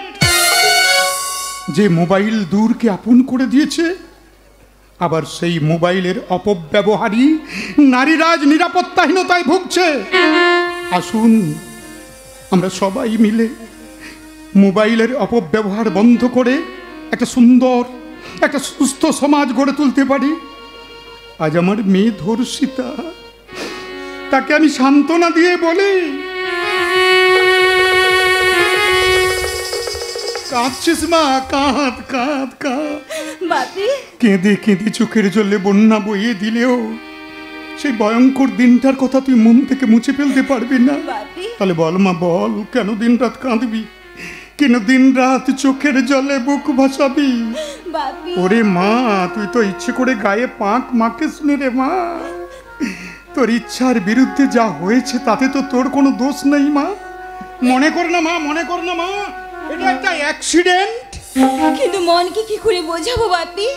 যে মোবাইল দূরকে আপন করে দিয়েছে, আবার সেই মোবাইলের অপব্যবহারই নারীরা আজ নিরাপত্তাহীনতায় ভুগছে। আসুন আমরা সবাই মিলে মোবাইলের অপব্যবহার বন্ধ করে একটা সুন্দর, একটা সুস্থ সমাজ গড়ে তুলতে পারি। আজ আমার মেয়ে ধর্ষিতা, তাকে আমি সান্ত্বনা দিয়ে বলি, কাঁদছিস মা? কাঁদ, কাঁদ, কাঁদ। বাপি, কেঁদে কেঁদে চোখের জলে বন্যা বইয়ে দিলেও সেই ভয়ঙ্কর দিনটার কথা তুই মন থেকে মুছে ফেলতে পারবি না। বাপি, তাহলে বল মা, বল কেন দিন রাত কাঁদবি? কেন দিন রাত চোখের জলে বুক ভাসাবি? বাপি, ওরে মা, তুই তো ইচ্ছে করে গায়ে পাক মাখিস নি রে মা। তোর ইচ্ছার বিরুদ্ধে যা হয়েছে তাতে তো তোর কোনো দোষ নেই মা। মনে কর না মা, মনে কর না মা, এটা একটা অ্যাক্সিডেন্ট। কিন্তু মনকে কি করে বোঝাবো বাপি?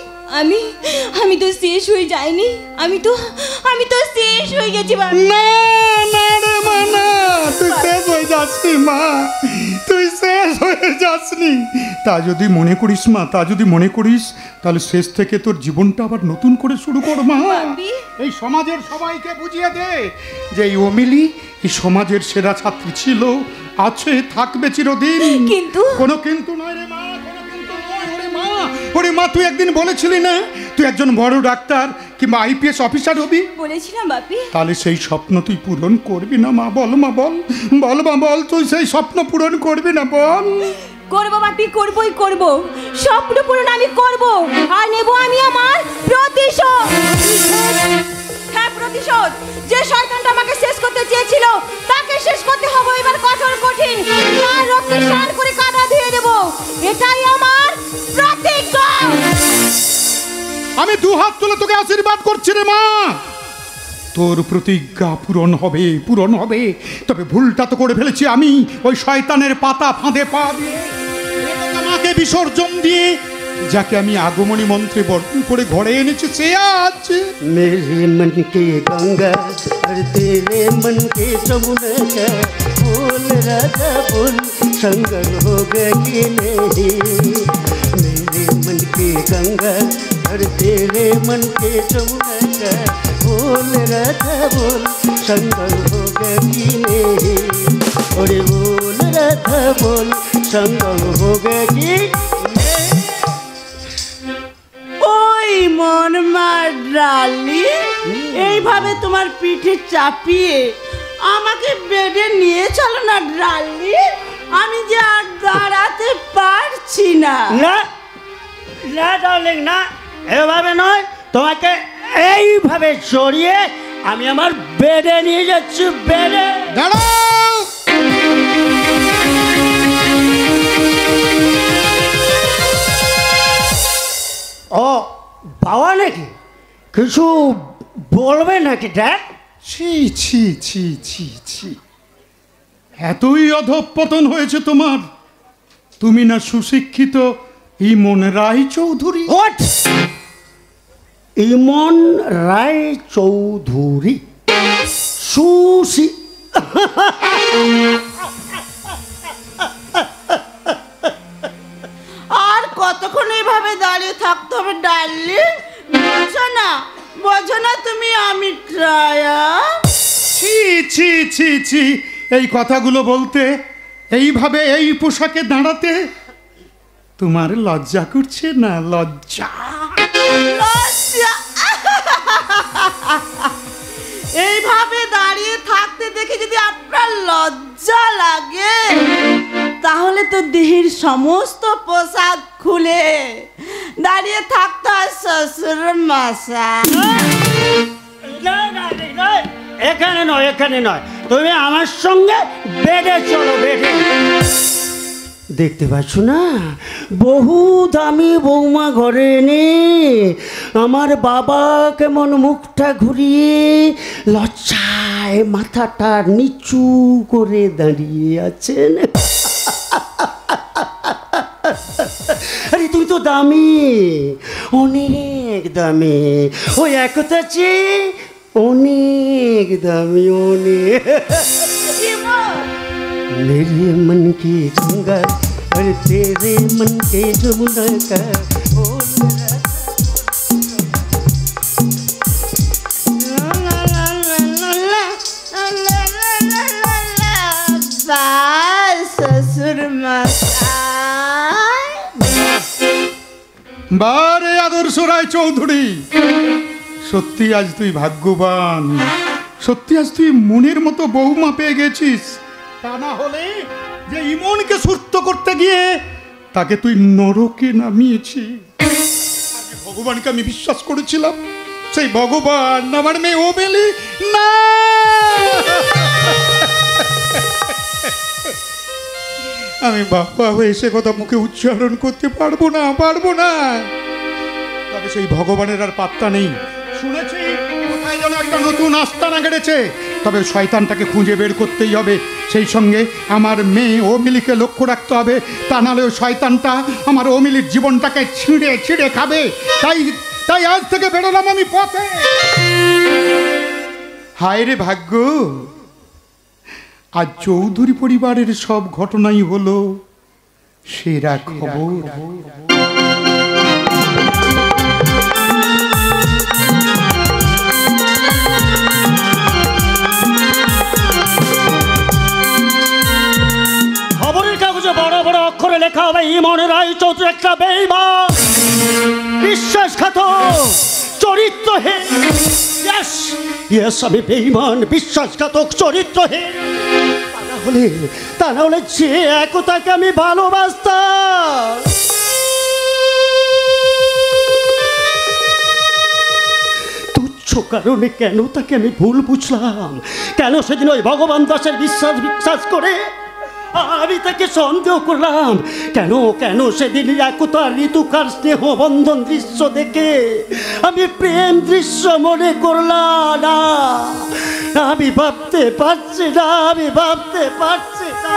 আমি তো শেষ হয়ে যাইনি, আমি তো শেষ হয়ে গেছি বাপি। না না রে মা, না, তুই শেষ হয়ে যাসনি মা, তুই শেষ হয়ে যাসনি। তা যদি মনে করিস মা, তা যদি মনে করিস, তাহলে শেষ থেকে তোর জীবনটা আবার নতুন করে শুরু কর মা। এই সমাজের সবাইকে বুঝিয়ে দে যে এই অমিলি এই সমাজের সেরা ছাত্রী ছিল, আছে, থাকবে চিরদিন। কিন্তু কোনো কিন্তু নয় রে মা, কোনো কিন্তু নয়। ওরে মা, ওরে মা, তুই একদিন বলেছিলি না তুই একজন বড় ডাক্তার কিংবা আইপিএস অফিসার হবি? বলেছিলাম বাপি। তাহলে সেই স্বপ্ন তুই পূরণ করবি না মা? বল মা, বল, বল মা, বল, তুই সেই স্বপ্ন পূরণ করবি না? বল। করবো বাপি, করবোই করবো, স্বপ্ন পূরণ আমি করবো, আর নেবো আমি আমার প্রতিশোধ। হ্যাঁ, প্রতিশোধ। যে শয়তানটা আমাকে শেষ করতে চেয়েছিল তাকে শেষ করতে হবে এবার কঠোর কঠিন, আর রক্তে স্নান করে কাদা ধুয়ে দেবো, এটাই আমার প্রতিজ্ঞা। আমি দু হাত তুলে তোকে আশীর্বাদ করছি রে মা। তোর প্রতিজ্ঞা পূরণ হবে, পূরণ হবে। তবে ভুলটা তো করে ফেলেছি আমি, ওই শয়তানের পাতা ফাঁদে পা দিয়ে আমাকে বিসর্জন দিয়ে যাকে আমি আগমনী মন্ত্রে বর্ণন করে ঘরে এনেছি সে আছে। मेरे मन के गंगा और तेरे मन के जमुना का बोल राधा बोल संगम होगा कि नहीं। मेरे मन के गंगा और तेरे मन के जमुना का बोल राधा बोल संगम होगा कि नहीं। और बोल राधा बोल संगम होगा कि ওই মন মার ডালি, এইভাবে তোমার পিঠে চাপিয়ে আমাকে বেডে নিয়ে চলো না ডালি, আমি যে আর দাঁড়াতে পারছি না। না না ডার্লিং, না, এভাবে নয়, তোমাকে এইভাবে সরিয়ে আমি আমার বেডে নিয়ে যাচ্ছি। বেডে দাঁড়াও। ও বাবা নাকি কিছু বলবে নাকি? দেখ, ছি ছি ছি ছি ছি, এতই অধঃপতন হয়েছে তোমার। তুমি না সুশিক্ষিত ইমন রায় চৌধুরী? হোয়াট? ইমন রায় চৌধুরী সুশি আর কতক্ষণ এইভাবে দাঁড়িয়ে থাকতে হবে ডার্লিং? বোঝো না তুমি আমি ট্রায়া। ছি ছি ছি ছি, এই কথাগুলো বলতে, এইভাবে এই পোশাকে দাঁড়াতে তোমার লজ্জা করছে না? লজ্জা, লজ্জা। এইভাবে দাঁড়িয়ে থাকতে দেখে যদি আপনার লজ্জা লাগে, তাহলে তো দেহের সমস্ত পোশাক খুলে দাঁড়িয়ে থাকতে হয় শ্বশুর মশাই। এখানে নয়, এখানে নয়, তুমি আমার সঙ্গে বেডে চলো। বেডে দেখতে পাচ্ছ না, বহু দামি বৌমা ঘরে এনে আমার বাবা কেমন মুখটা ঘুরিয়ে লজ্জায় মাথাটা নিচু করে দাঁড়িয়ে আছেন। আরে তুমি তো দামি, অনেক দামি, ওই একতা চেয়ে অনেক দামি, অনেক। मेरे मन की गंगा और तेरे मन के जमुना का ससुर বারে আদর্শ রায় চৌধুরী, সত্যি আজ তুই ভাগ্যবান, সত্যি আজ তুই মনের মতো বৌমা পেয়ে গেছিস। তা না হলে যে ইমনকে সুস্থ করতে গিয়ে তাকে তুই নরকে নামিয়েছি। ভগবানকে আমি বিশ্বাস করেছিলাম, সেই ভগবান আমার মেয়ে ও বেলি না। আমি বাবা হয়ে সে কথা মুখে উচ্চারণ করতে পারবো না, পারবো না। তবে সেই ভগবানের আর পাত্তা নেই। শুনেছি কোথায় যেন একটা নতুন আস্তানা গেড়েছে, তবে শয়তানটাকে খুঁজে বের করতেই হবে। সেই সঙ্গে আমার মেয়ে অমিলিকে লক্ষ্য রাখতে হবে, তা নাহলে ওই শয়তানটা আমার অমিলির জীবনটাকে ছিঁড়ে ছিঁড়ে খাবে। তাই আজ থেকে বেরোলাম আমি পথে। হায় রে ভাগ্য, আজ চৌধুরী পরিবারের সব ঘটনাই হলো সেরা খবর। খবরের কাগজে বড় বড় অক্ষরে লেখা হবে ইমন রায় চৌধুরী একটা বেঈমান, বিশ্বাসঘাতক, চরিত্রহীন। ইয়েস, আমি বেঈমান, বিশ্বাসঘাতক, চরিত্রহীন। তা না হলে যে একতাকে আমি ভালোবাসতাম, তুচ্ছ কারণে কেন তাকে আমি ভুল বুঝলাম? কেন সেদিন ওই ভগবান দাসের বিশ্বাস করে আমি তাকে সন্দেহ করলাম? কেন সেদিন একতার ঋতুকার স্নেহ বন্ধন দৃশ্য দেখে আমি প্রেম দৃশ্য মনে করলাম না? আমি ভাবতে পারছি না, আমি ভাবতে পারছি না।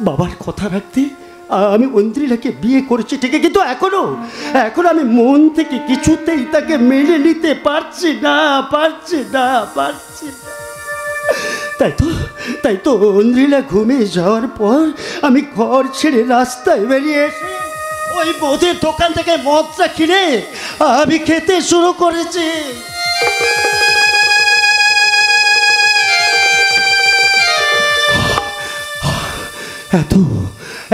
বাবার কথা রাখতে আমি ঐন্দ্রিলাকে বিয়ে করেছি ঠিকই, কিন্তু এখনো আমি মন থেকে কিছুতেই তাকে মেনে নিতে পারছি না। তাই তো ঐন্দ্রিলা ঘুমিয়ে যাওয়ার পর আমি ঘর ছেড়ে রাস্তায় বেরিয়ে এসে ওই বোধের দোকান থেকে মদটা কিনে আমি খেতে শুরু করেছি।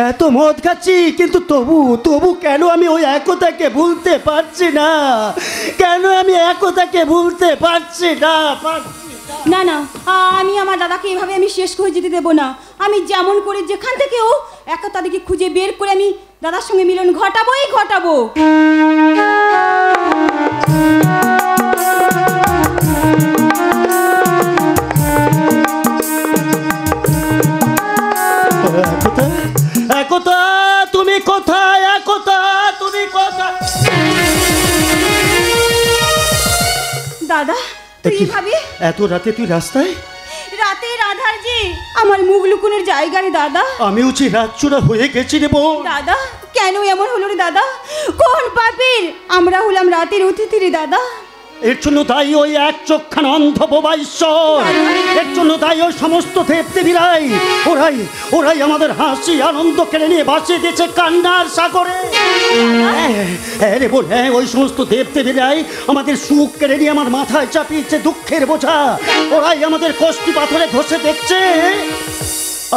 এত মদ খাচ্ছি, কিন্তু তবু কেন আমি ওই একতাকে ভুলতে পারছি না? কেন আমি একতাকে ভুলতে পারছি না? না না, আমি আমার দাদাকে এভাবে আমি শেষ করে যেতে দেবো না। আমি যেমন করে যেখান থেকেও একতাদিকে খুঁজে বের করে আমি দাদার সঙ্গে মিলন ঘটাবোই ঘটাবো। একতা তুমি কোথায়? একতা তুমি কোথায়? দাদা তুই ভাবি এত রাতে তুই রাস্তায়? রাতের আধার যে আমার মুখ লুকোনোর জায়গা রে দাদা। আমিও যে রাতচুরা হয়ে গেছি রে বোন। দাদা কেন এমন হলো রে দাদা? কোন পাপীর আমরা হলাম রাতের অতিথি রে দাদা? এর জন্য দায়ী ওই এক চোখখান অন্ধ বোবা ঈশ্বর। এর জন্য দায়ী ওই সমস্ত দেবদেবীরাই। ওরাই আমাদের হাসি আনন্দ কেড়ে নিয়ে ভাসিয়ে দিয়েছে কান্নার সাগরে। হ্যাঁ রে বোন, হ্যাঁ, ওই সমস্ত দেবদেবীরাই আমাদের সুখ কেড়ে নিয়ে আমার মাথায় চাপিয়েছে দুঃখের বোঝা। ওরাই আমাদের কষ্টি পাথরে ঘষে দেখছে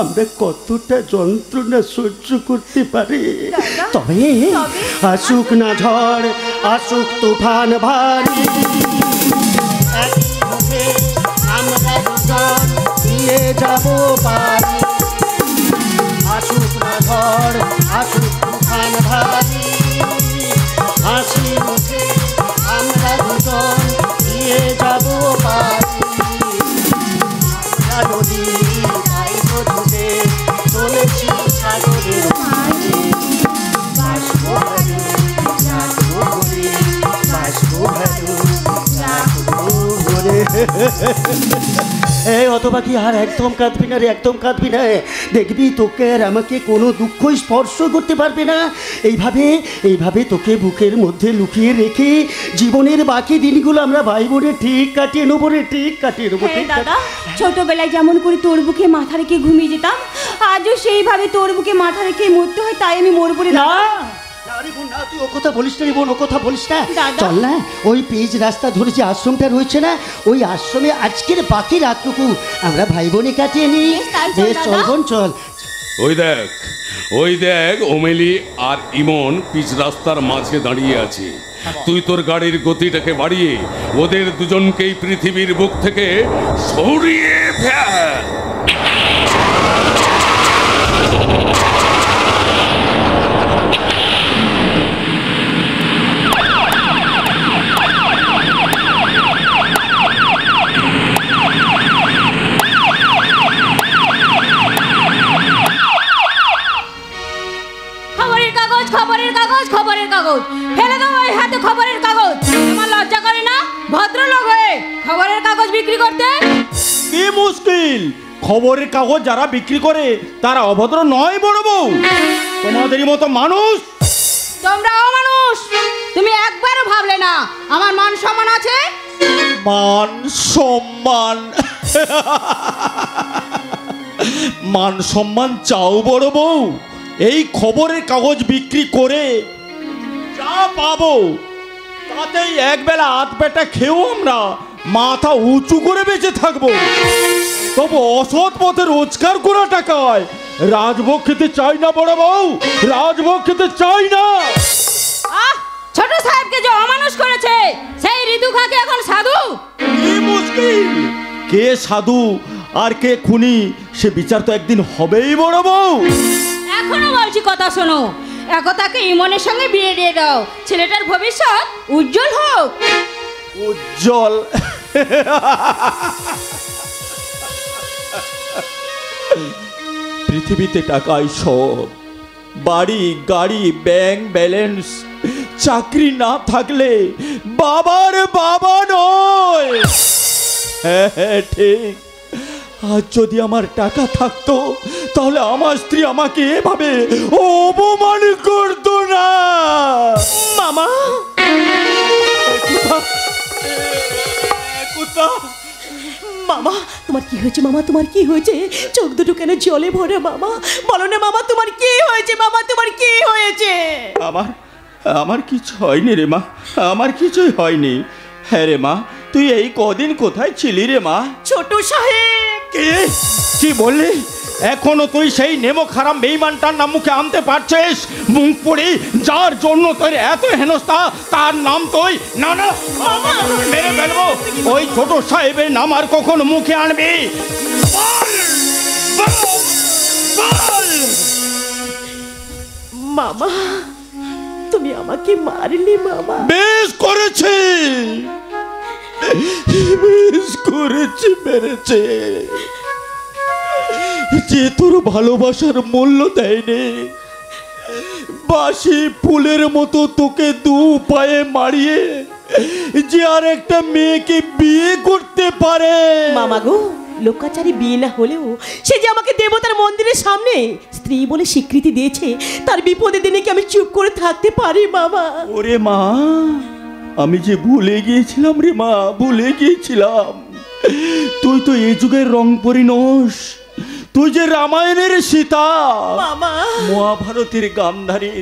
আমরা কতটা যন্ত্রণা সহ্য করতে পারি। তবে আসুক না ঝড়, আসুক তুফান ভারী, আমরা দুজন দিয়ে যাব পারি। আসুক না ঝড়, আসুক তুফান ভারী, হাসি মুখে আমরা দুজন দিয়ে যাব পারি। নদী এই হতবাকি, আর একদম কাঁদবি না রে, একদম কাঁদবি না। দেখবি তোকে আর আমাকে কোনো দুঃখ স্পর্শ করতে পারবে না। এইভাবে তোকে বুকের মধ্যে লুকিয়ে রেখে জীবনের বাকি দিনগুলো আমরা ভাই বোনে ঠিক কাটিয়ে নেবো রে, ঠিক কাটিয়ে নেবো। হ্যাঁ দাদা, ছোটবেলায় যেমন করে তোর বুকে মাথা রেখে ঘুমিয়ে যেতাম, আজও সেইভাবে তোর বুকে মাথা রেখে মরতে হয়, তাই আমি মরবো রে দাদা। তুই ও কথা বলিস না রে বোন, ও কথা বলিস না। দাদা। চল না, ওই পিচ রাস্তা ধরে যে আশ্রমটা রয়েছে না, ওই আশ্রমে আজকের বাকি রাতটুকু আমরা ভাই বোনে কাটিয়ে নিই। চল বোন চল। ওই দেখ ওমেলি আর ইমন পিচ রাস্তার মাঝে দাঁড়িয়ে আছে। তুই তোর গাড়ির গতিটাকে বাড়িয়ে ওদের দুজনকেই পৃথিবীর বুক থেকে সরিয়ে ফেল। খবরের কাগজ ফেলে দাও ওই হাতে খবরের কাগজ। আমার লজ্জা করে না ভদ্রলোক হয়ে খবরের কাগজ বিক্রি করতে? কি মুশকিল, খবরের কাগজ যারা বিক্রি করে তারা অভদ্র নয় বড় বউ? তোমাদেরই মতো মানুষ। তোমরা অমানুষ। তুমি একবারও ভাবলে না আমার মান সম্মান আছে? মান সম্মান? মান সম্মান চাও বড় বউ? এই খবরের কাগজ বিক্রি করে যা পাবো তাতেই একবেলা আধ পেটা খেয়েও আমরা মাথা উঁচু করে বেঁচে থাকবো। তবু অসৎ পথে রোজগার করা টাকায় রাজভোগ খেতে চাই না বড় বউ, রাজভোগ খেতে চাই না। ছোট সাহেবকে যে অমানুষ করেছে সেই ঋতু খাকে এখন সাধু? কি মুশকিল, কে সাধু আর কে খুনি সে বিচার তো একদিন হবেই বড় বউ। এখনো বলছি কথা শোনো, একতাকে ইমনের সঙ্গে বিয়ে দিয়ে দাও, ছেলেটার ভবিষ্যৎ উজ্জ্বল হোক। উজ্জ্বল? পৃথিবীতে টাকাই সব, বাড়ি গাড়ি ব্যাংক ব্যালেন্স, চাকরি না থাকলে বাবার বাবা নয়। হ্যাঁ হ্যাঁ ঠিক। আজ যদি আমার টাকা থাকতো তাহলে আমার স্ত্রী আমাকে এভাবে অপমান করতো না। মামা মামা তোমার কি হয়েছে? মামা তোমার কি হয়েছে? চোখ দুটো কেন জলে ভরে? মামা বলো না মামা, তোমার কি হয়েছে? মামা তোমার কি হয়েছে? আমার কিছু হয়নি রে মা, আমার কিছুই হয়নি। হ্যাঁ রে মা, তুই এই কদিন কোথায় ছিলি রে মা? ছোট সাহেব। কি বললি? এখনো তুই সেই নেমো খারাপ বেঈমানটার নাম মুখে আনতে পারছিস? মুখ পড়ি যার জন্য তোর এত হেনস্থা তার নাম তুই না না মেরে ফেলবো। ওই ছোট সাহেবের নাম আর কখনো মুখে আনবি? মামা তুমি আমাকে মারলি মামা। বেশ করেছে, বেশ করেছে, মেরেছে। যে তোর ভালোবাসার মূল্য দেয়নি, বাসি ফুলের মতো তোকে দু পায়ে মারিয়ে যে আর একটা মেয়েকে বিয়ে করতে পারে। মামা গো, লোকাচারী বিয়ে না হলেও সে যে আমাকে দেবতার মন্দিরের সামনে স্ত্রী বলে স্বীকৃতি দিয়েছে, তার বিপদের দিনে কি আমি চুপ করে থাকতে পারি মামা? ওরে মা, আমি যে ভুলে গিয়েছিলাম রে মা, ভুলে গিয়েছিলাম। তুই তো এই যুগের রংপুরি নস, তুই যে রামায়ণের সীতা, মহাভারতের গান্ধারী,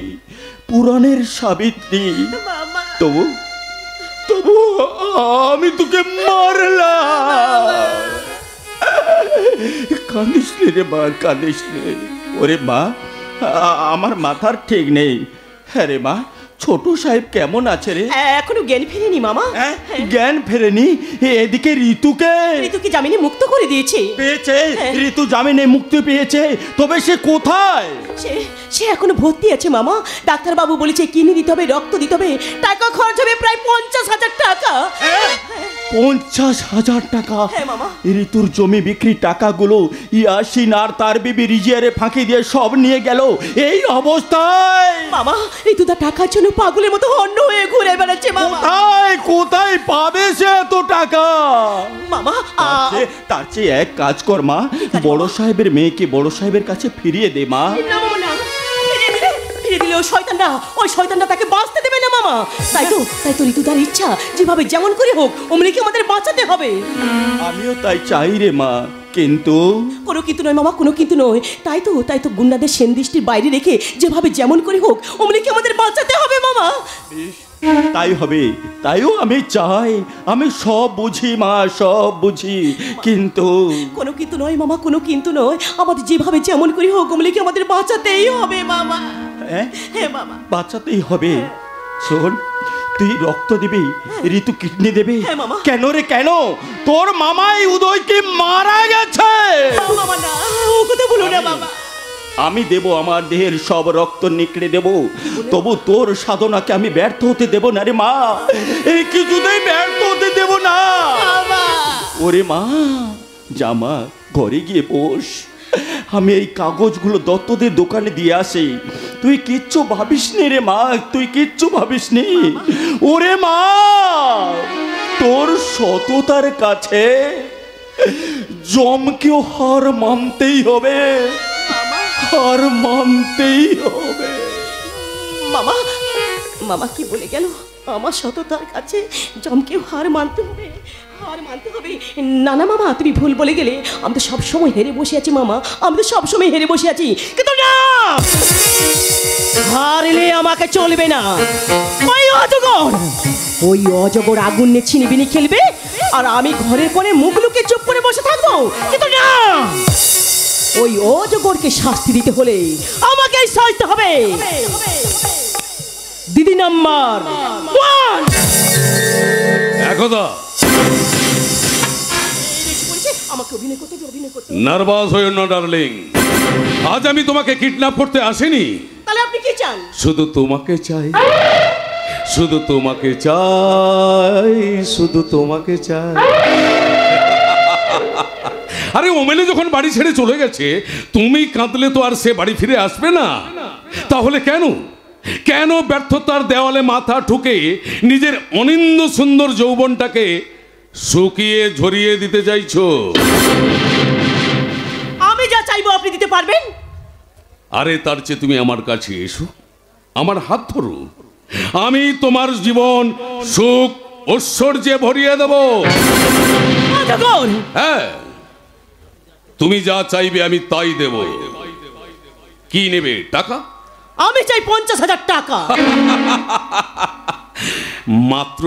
পুরাণের সাবিত্রী। তবু তবু আমি তোকে মারলাম। কাঁদিস রে মা, কাঁদিস রে। ওরে মা, আমার মাথার ঠিক নেই। হ্যাঁ রে মা, ছোট সাহেব কেমন আছে রে? এখনো জ্ঞান ফেরেনি মামা। জ্ঞান ফেরেনি? এদিকে ঋতুকে জামিনে মুক্ত করে দিয়েছে। পেয়েছে? ঋতু জামিনে মুক্তি পেয়েছে, তবে সে কোথায়? সে এখনো ভর্তি আছে মামা। ডাক্তার বাবু বলেছে কিডনি দিতে হবে, রক্ত দিতে হবে, টাকা খরচ হবে প্রায় 50,000 টাকা। 50,000 টাকা? ঋতুর জমি বিক্রি টাকাগুলো ইয়াসিন আর তার বিবি রিজিয়ারে ফাঁকি দিয়ে সব নিয়ে গেল। এই অবস্থায় মামা ঋতুদা টাকার জন্য পাগলের মতো অন্য হয়ে ঘুরে বেড়াচ্ছে মামা। কোথায় কোথায় পাবে সে এত টাকা? মামা তার চেয়ে এক কাজ কর মা, বড় সাহেবের মেয়েকে বড় সাহেবের কাছে ফিরিয়ে দে মা। না মামা না, ফিরে দিলে ওই শয়তানটা তাকে বাঁচতে দেবে না মামা। তাই তো ঋতুদার ইচ্ছা, যেভাবে যেমন করে হোক অমলিকে আমাদের বাঁচাতে হবে। আমিও তাই চাই রে মা, কিন্তু কোনো কিন্তু নয় মামা, কোনো কিন্তু নয়। তাই তো গুন্ডাদের সেনদৃষ্টির বাইরে রেখে যেভাবে যেমন করে হোক অমলিকে আমাদের বাঁচাতে হবে মামা। তাই হবে, তাইও আমি চাই। আমি সব বুঝি মা, সব বুঝি, কিন্তু কোনো কিন্তু নয় মামা, কোনো কিন্তু নয়। আমাদের যেভাবে যেমন করে হোক অমলিকে আমাদের বাঁচাতেই হবে মামা। হ্যাঁ মামা, বাঁচাতেই হবে। শোন, তুই রক্ত দিবি, ঋতু কিডনি দেবে। কেন রে কেন? তোর মামাই উদয়কে মারা গেছে। মামা না, ও কথা বলো না বাবা। আমি দেব, আমার দেহের সব রক্ত নিকড়ে দেব, তবু তোর সাধনাকে আমি ব্যর্থ হতে দেব না রে মা। এই কিছুতেই ব্যর্থ হতে দেব না। ওরে মা, জামা ঘরে গিয়ে বস, আমি এই কাগজগুলো দত্তদের দোকানে দিয়ে আসি। তুই কিচ্ছু ভাবিস নি রে মা, তুই কিচ্ছু ভাবিস নি। ওরে মা, তোর সততার কাছে জমকেও হার মানতেই হবে, হার মানতেই হবে। মামা কি বলে গেল? আমার সততার কাছে জমকেও হার মানতে হবে, হার মানতে হবে। না মামা, তুমি ভুল বলে গেলে। আমি তো সবসময় হেরে বসে আছি মামা, আমি তো সবসময় হেরে বসে আছি। কিন্তু না, হারলে আমাকে চলবে না। ওই অজগর আগুন নিয়ে ছিনিবিনি খেলবে, আর আমি ঘরের কোণে মুখ লুকিয়ে চুপ করে বসে থাকবো। কিন্তু না, ওই অজগরকে শাস্তি দিতে হলে আমাকেই সাজতে হবে। দিদি নাম্বার 1। একদা আমাকে অভিনয় করতে নার্ভাস হইও না ডার্লিং, আজ আমি তোমাকে কিডন্যাপ করতে আসিনি। তাহলে আপনি কি চান? শুধু তোমাকে চাই, শুধু তোমাকে চাই, শুধু তোমাকে চাই। আরে ওমেলে যখন বাড়ি ছেড়ে চলে গেছে, তুমি কাঁদলে তো আর সে বাড়ি ফিরে আসবে না। তাহলে কেন ব্যর্থতার দেওয়ালে মাথা ঠুকে নিজের অনিন্দ সুন্দর যৌবনটাকে শুকিয়ে ঝরিয়ে দিতে চাইছো? আমি যা চাইবো আপনি দিতে পারবেন? আরে তার চেয়ে তুমি আমার কাছে এসো, আমার হাত ধরো, আমি তোমার জীবন সুখ ঐশ্বর্যে ভরিয়ে দেব। হ্যাঁ, তুমি যা চাইবে আমি তাই দেব। কি নেবে? টাকা? আমি চাই 50,000 টাকা। মাত্র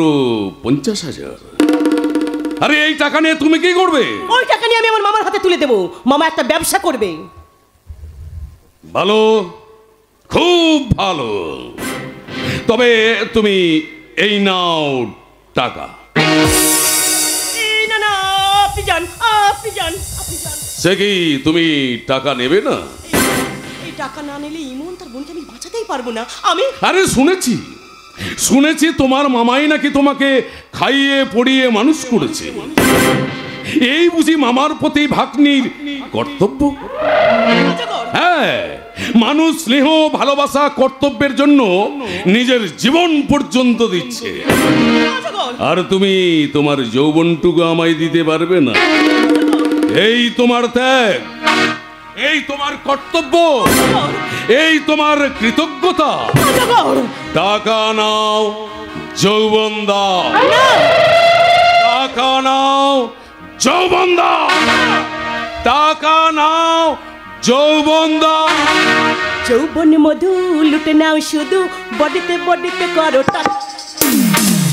50,000? আরে এই টাকা নিয়ে তুমি কি করবে? ওই টাকা নিয়ে আমি আমার মামার হাতে তুলে দেব। মামা একটা ব্যবসা করবে। ভালো, খুব ভালো। তবে তুমি এই নাও টাকা। না, আপনি যান। সে কি, তুমি টাকা নেবে না? এই টাকা না নিলে ইমন তার বোনকে আমি বাঁচাতেই পারবো না। আরে শুনেছি তোমার মামাই নাকি তোমাকে খাইয়ে পড়িয়ে মানুষ করেছে। এই বুঝি মামার প্রতি ভাগ্নির কর্তব্য? হ্যাঁ, মানুষ স্নেহ ভালোবাসা কর্তব্যের জন্য নিজের জীবন পর্যন্ত দিচ্ছে, আর তুমি তোমার যৌবনটুকু আমায় দিতে পারবে না। এই তোমার ত্যাগ, এই তোমার কর্তব্য, এই তোমার কৃতজ্ঞতা। টাকা নাও, যৌবন দাও। টাকা নাও, যৌবন দাও। টাকা নাও, যৌবন দাও। যৌবন মধু লুটে নাও শুধু, বডিতে বডিতে করো টাচ।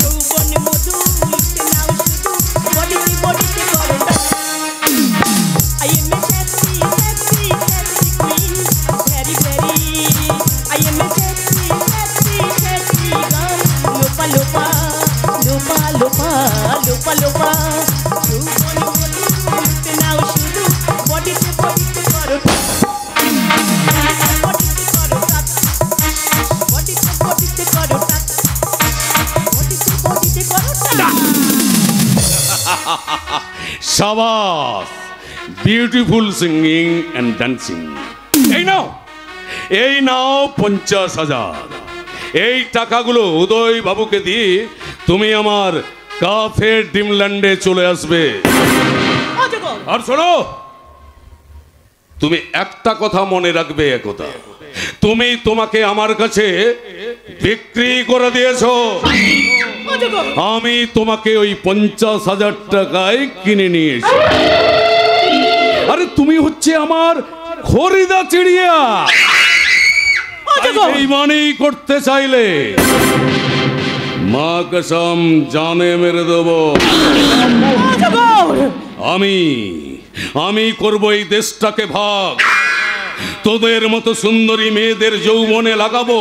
যৌবন মধু লুটে নাও শুধু, বডিতে বডিতে করো touch. I am a sexy, sexy, sexy queen, very, very. I am a sexy, sexy, sexy girl. Lopa, lopa, lopa, lopa, lopa, lopa. যৌবন মধু লুটে নাও শুধু, বডিতে বডিতে করো টাচ। শাবাশ, বিউটিফুল সিঙ্গিং অ্যান্ড ডান্সিং। এই নাও 50,000। এই টাকাগুলো উদয় বাবুকে দিয়ে তুমি আমার কাফে ড্রিমল্যান্ডে চলে আসবে। আর শোনো, তুমি একটা কথা মনে রাখবে, একথা, তুমি তোমাকে আমার কাছে বিক্রি করে দিয়েছো, আমি তোমাকে ওই 50,000 টাকায় কিনে নিয়েছি। আরে তুমি হচ্ছে আমার খরিদা চিড়িয়া, এই মানেই করতে চাইলে মা কসম জানে মেরে দেবো। আমি করব এই দেশটাকে ভাগ, তোদের মতো সুন্দরী মেয়েদের যৌবনে লাগাবো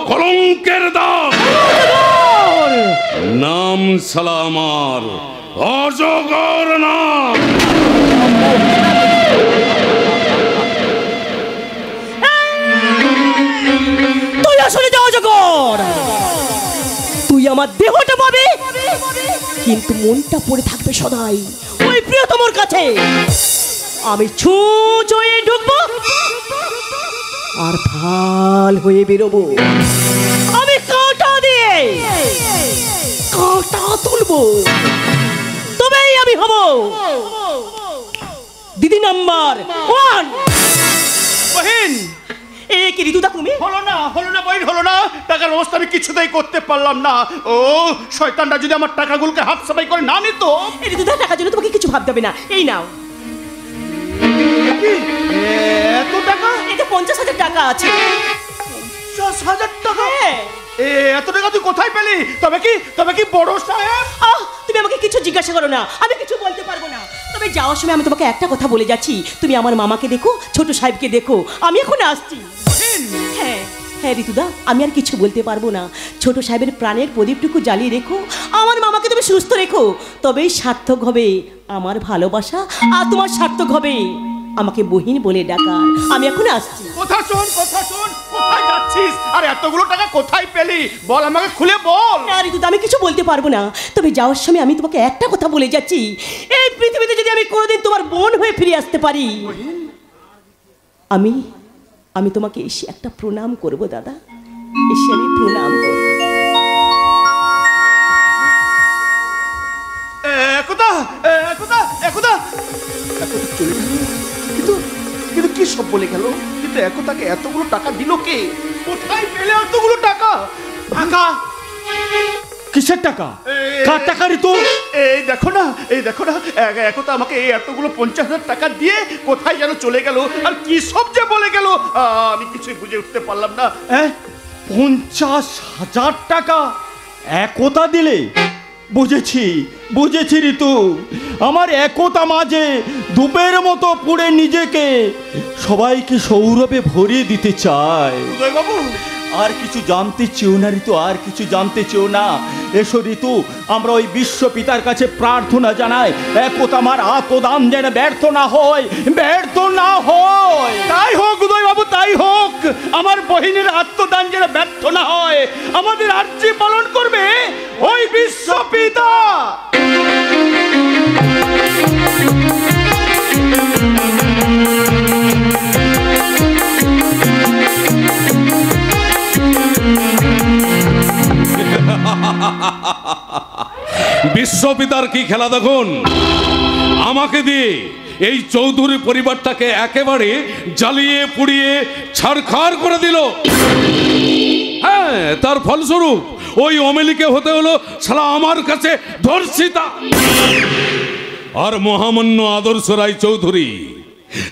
কলঙ্কের দাগ। নাম সালামার অজগর নাম। তুই আসলে যা অজগর, তুই আমার দেহটা পাবে কিন্তু মনটা পড়ে থাকবে সদাই ওই প্রিয়তমর কাছে। আমি ছুঁয়ে ঢুকবো আর ফাল হয়ে বেরোবো। আমি কাঁটা দিয়ে কাঁটা তুলবো, তবেই আমি হব দিদি নাম্বার 1। বহিন, এ কি ঋতুদা তুমি? হলো না বহিন, হলো না। টাকার ব্যবস্থা আমি কিছুতেই করতে পারলাম না। ও শয়তানটা যদি আমার টাকাগুলোকে হাত সাফাই করে না নিত। ঋতুদা, টাকার জন্য তোমাকে কিছু ভাবতে হবে না, এই নাও। এত টাকা? এটা 50,000 টাকা আছে। 50,000 টাকা? এত টাকা তুই কোথায় পেলি? তবে কি বড় সাহেব? তুমি আমাকে কিছু জিজ্ঞাসা করো না, আমি কিছু বলতে পারবো না। তবে যাওয়ার সময় আমি তোমাকে একটা কথা বলে যাচ্ছি, তুমি আমার মামাকে দেখো, ছোট সাহেবকে দেখো, আমি এখন আসছি। হ্যাঁ হ্যাঁ ঋতুদা, আমি আর কিছু বলতে পারবো না। ছোট সাহেবের প্রাণের প্রদীপটুকু জ্বালিয়ে রেখো, আমার মামাকে তুমি সুস্থ রেখো, তবেই সার্থক হবে আমার ভালোবাসা, আর তোমার সার্থক হবে আমাকে বহিন বলে ডাকা। আমি এখন আসছি। কথা শোন, কোথায় যাচ্ছিস? আর এতগুলো টাকা কোথায় পেলি? বল, আমাকে খুলে বল। না ঋতুদা, আমি কিছু বলতে পারবো না। তবে যাওয়ার সময় আমি তোমাকে একটা কথা বলে যাচ্ছি, এই পৃথিবীতে যদি আমি কোনোদিন তোমার বোন হয়ে ফিরে আসতে পারি, আমি তোমাকে এসে একটা প্রণাম করব দাদা, এসে আমি প্রণাম করব। একদা চলে গেল, কিন্তু কি সব বলে গেল? কিন্তু একদাকে এতগুলো টাকা দিল কে? কোথায় পেলে এতগুলো টাকা? কিসের টাকা? কার টাকা রে? তো এই দেখো না একদা আমাকে এই এতগুলো 50,000 টাকা দিয়ে কোথায় যেন চলে গেল, আর কি সব যে বলে গেল আমি কিছুই বুঝে উঠতে পারলাম না। 50,000 টাকা একদা দিলে? বুঝেছি ঋতু, আমার একতা মাঝে ধূপের মতো পুড়ে নিজেকে সবাইকে সৌরভে ভরিয়ে দিতে চায়। বাবু, আর কিছু জানতে চেও না ঋতু, আর কিছু জানতে চেও না। এসো ঋতু, আমরা ওই বিশ্ব পিতার কাছে প্রার্থনা জানাই, একতা আমার আত্মদান যেন ব্যর্থ না হয়। তাই হোক উদয় বাবু, তাই হোক। আমার বহিনের আত্মদান যেন ব্যর্থ না হয়। আমাদের আর্জি পালন করবে ওই বিশ্ব পিতা। বিশ্বপিতার কি খেলা দেখুন, আমাকে দিয়ে এই চৌধুরী পরিবারটাকে একেবারে জ্বালিয়ে পুড়িয়ে ছারখার করে দিল। হ্যাঁ, তার ফলস্বরূপ ওই অমেলিকে হতে হলো শালা আমার কাছে ধর্ষিতা। আর মহামান্য আদর্শ রায় চৌধুরী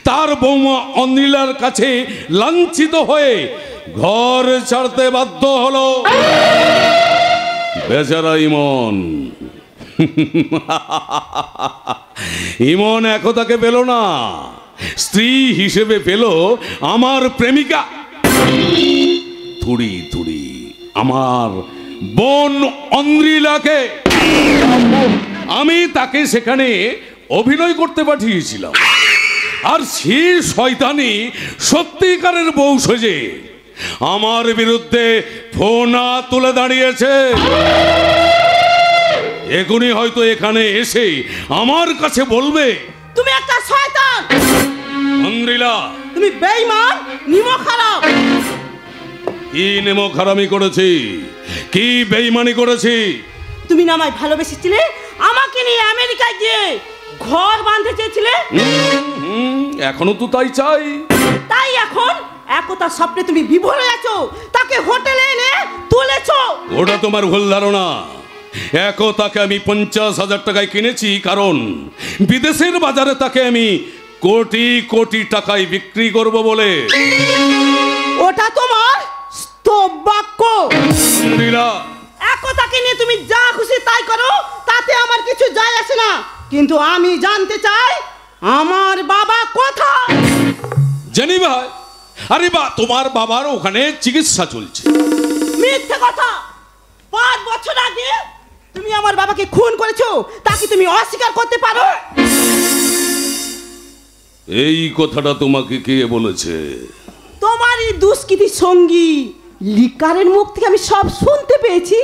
তার বৌমা অনিলার কাছে লাঞ্ছিত হয়ে ঘর ছাড়তে বাধ্য হলো। বেচারা ইমন একতাকে পেল না, স্ত্রী হিসেবে পেল আমার প্রেমিকা থুড়ি আমার বোন অন্দ্রিলাকে। আমি তাকে সেখানে অভিনয় করতে পাঠিয়েছিলাম, আর সে শয়তানি সত্যিকারের বউ সেজে আমার বিরুদ্ধে ফোনা তুলে দাঁড়িয়েছে। এখনই হয়তো এখানে এসে আমার কাছে বলবে, তুমি একটা শয়তান, অন্দ্রিলা, তুমি বেঈমান, নিমক খারাপ। কি নেমো খারামি করেছি, কি বেঈমানি করেছি? তুমি না আমায় ভালোবেসেছিলে, আমাকে নিয়ে আমেরিকায় গিয়ে ঘর বাঁধতে চেয়েছিলে। এখনো তো তাই চাই। তাই এখন একতার স্বপ্নে তুমি বিভোর হয়ে আছো, তাকে হোটেলে এনে তুলেছো। ওটা তোমার ভুল ধারণা। একতাকে আমি 50,000 টাকায় কিনেছি, কারণ বিদেশের বাজারে তাকে আমি কোটি কোটি টাকায় বিক্রি করব বলে। ওটা তোমার স্তব বাক্য। একতাকে নিয়ে তুমি যা খুশি তাই করো, তাতে আমার কিছু যায় আসে না। কিন্তু আমি জানতে চাই আমার বাবা কোথায়। জানি ভাই। আরে বা, তোমার বাবার ওখানে চিকিৎসা চলছে। মিথ্যে কথা। 5 বছর আগে তুমি আমার বাবাকে খুন করেছো, তাকে তুমি অস্বীকার করতে পারো? এই কথাটা তোমাকে কে বলেছে? তোমারই দুষ্কৃতি সঙ্গী লিকারের মুখ থেকে আমি সব শুনতে পেয়েছি।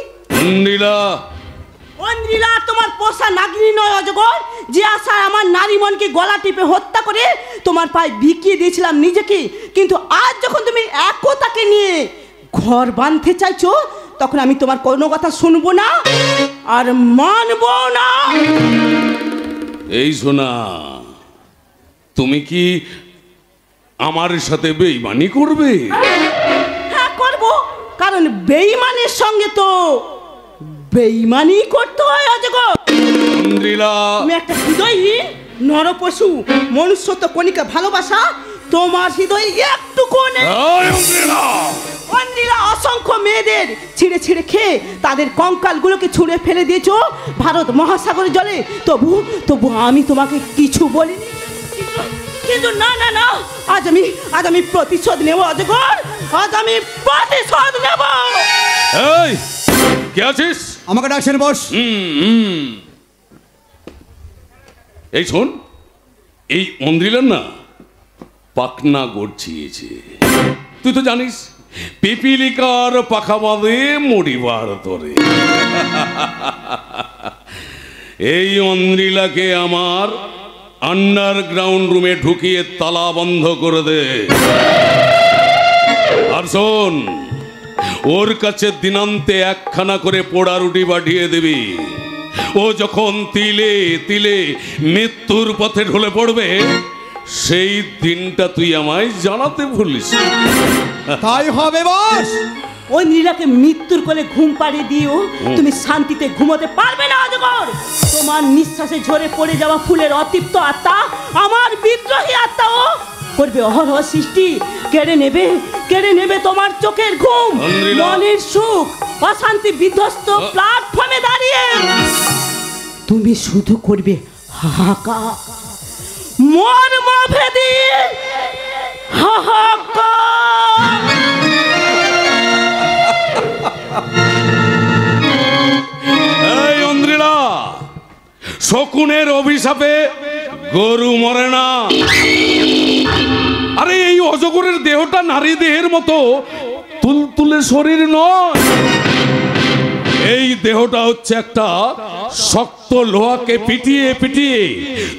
অন্দ্রিলা তোমার পোষা নাগিনী নয় অজগর, যে আশায় আমার নারী মনকে গলা টিপে হত্যা করে তোমার পায়ে বিকিয়ে দিয়েছিলাম নিজেকে। কিন্তু আজ যখন তুমি একতাকে নিয়ে ঘর বাঁধতে চাইছো, তখন আমি তোমার কোনো কথা শুনবো না আর মানবো না। এই শোনা, তুমি কি আমার সাথে বেঈমানি করবে? হ্যাঁ করবো, কারণ বেঈমানের সঙ্গে তো বেঈমানি করতে হয় অজগর। তুমি একটা হৃদয়হীন নরপশু। মনুষ্যত্ব কণিকা ভালোবাসা তোমার হৃদয়ে একটুকু নেই। অসংখ্য মেয়েদের ছিঁড়ে ছিঁড়ে খেয়ে তাদের কঙ্কালগুলোকে ছুঁড়ে ফেলে দিয়েছো ভারত মহাসাগরের জলে। তবু আমি তোমাকে কিছু বলিনি। কিন্তু না না না, আজ আমি প্রতিশোধ নেব অজগর, আজ আমি প্রতিশোধ নেব। এই কে আছিস? আমাকে ডাকছেন বস? এই শোন, এই মন্দিরের না পাকনা গড়ছিয়েছে। তুই তো জানিস পিপিলিকার পাখা বাঁধে মরিবার তোরে। এই অন্দ্রিলাকে আমার আন্ডারগ্রাউন্ড রুমে ঢুকিয়ে তালা বন্ধ করে দে। আর শোন, ওর কাছে দিনান্তে 1খানা করে পোড়া রুটি পাঠিয়ে দিবি। ও যখন তিলে তিলে মৃত্যুর পথে ঢলে পড়বে, সেই দিনটা তুই আমায় জানাতে ভুলিস। তাই হবে বস। ওই নীলাকে মৃত্যুর কোলে ঘুম পাড়িয়ে দিও, তুমি শান্তিতে ঘুমোতে পারবে না অজগর। তোমার নিঃশ্বাসে ঝরে পড়ে যাওয়া ফুলের অতৃপ্ত আত্মা, আমার বিদ্রোহী আত্মাও করবে অহরহ সৃষ্টি। কেড়ে নেবে তোমার চোখের ঘুম, মনের সুখ। অশান্তি বিধ্বস্ত প্ল্যাটফর্মে দাঁড়িয়ে তুমি শুধু করবে হাহাকার, মর্মভেদী হাহাকার। এই অন্দ্রিলা, শকুনের অভিশাপে গরু মরে না। আরে এই অজগরের দেহটা নারী দেহের মতো তুলতুলে শরীর নয়। এই দেহটা হচ্ছে একটা শক্ত লোহাকে পিটিয়ে পিটিয়ে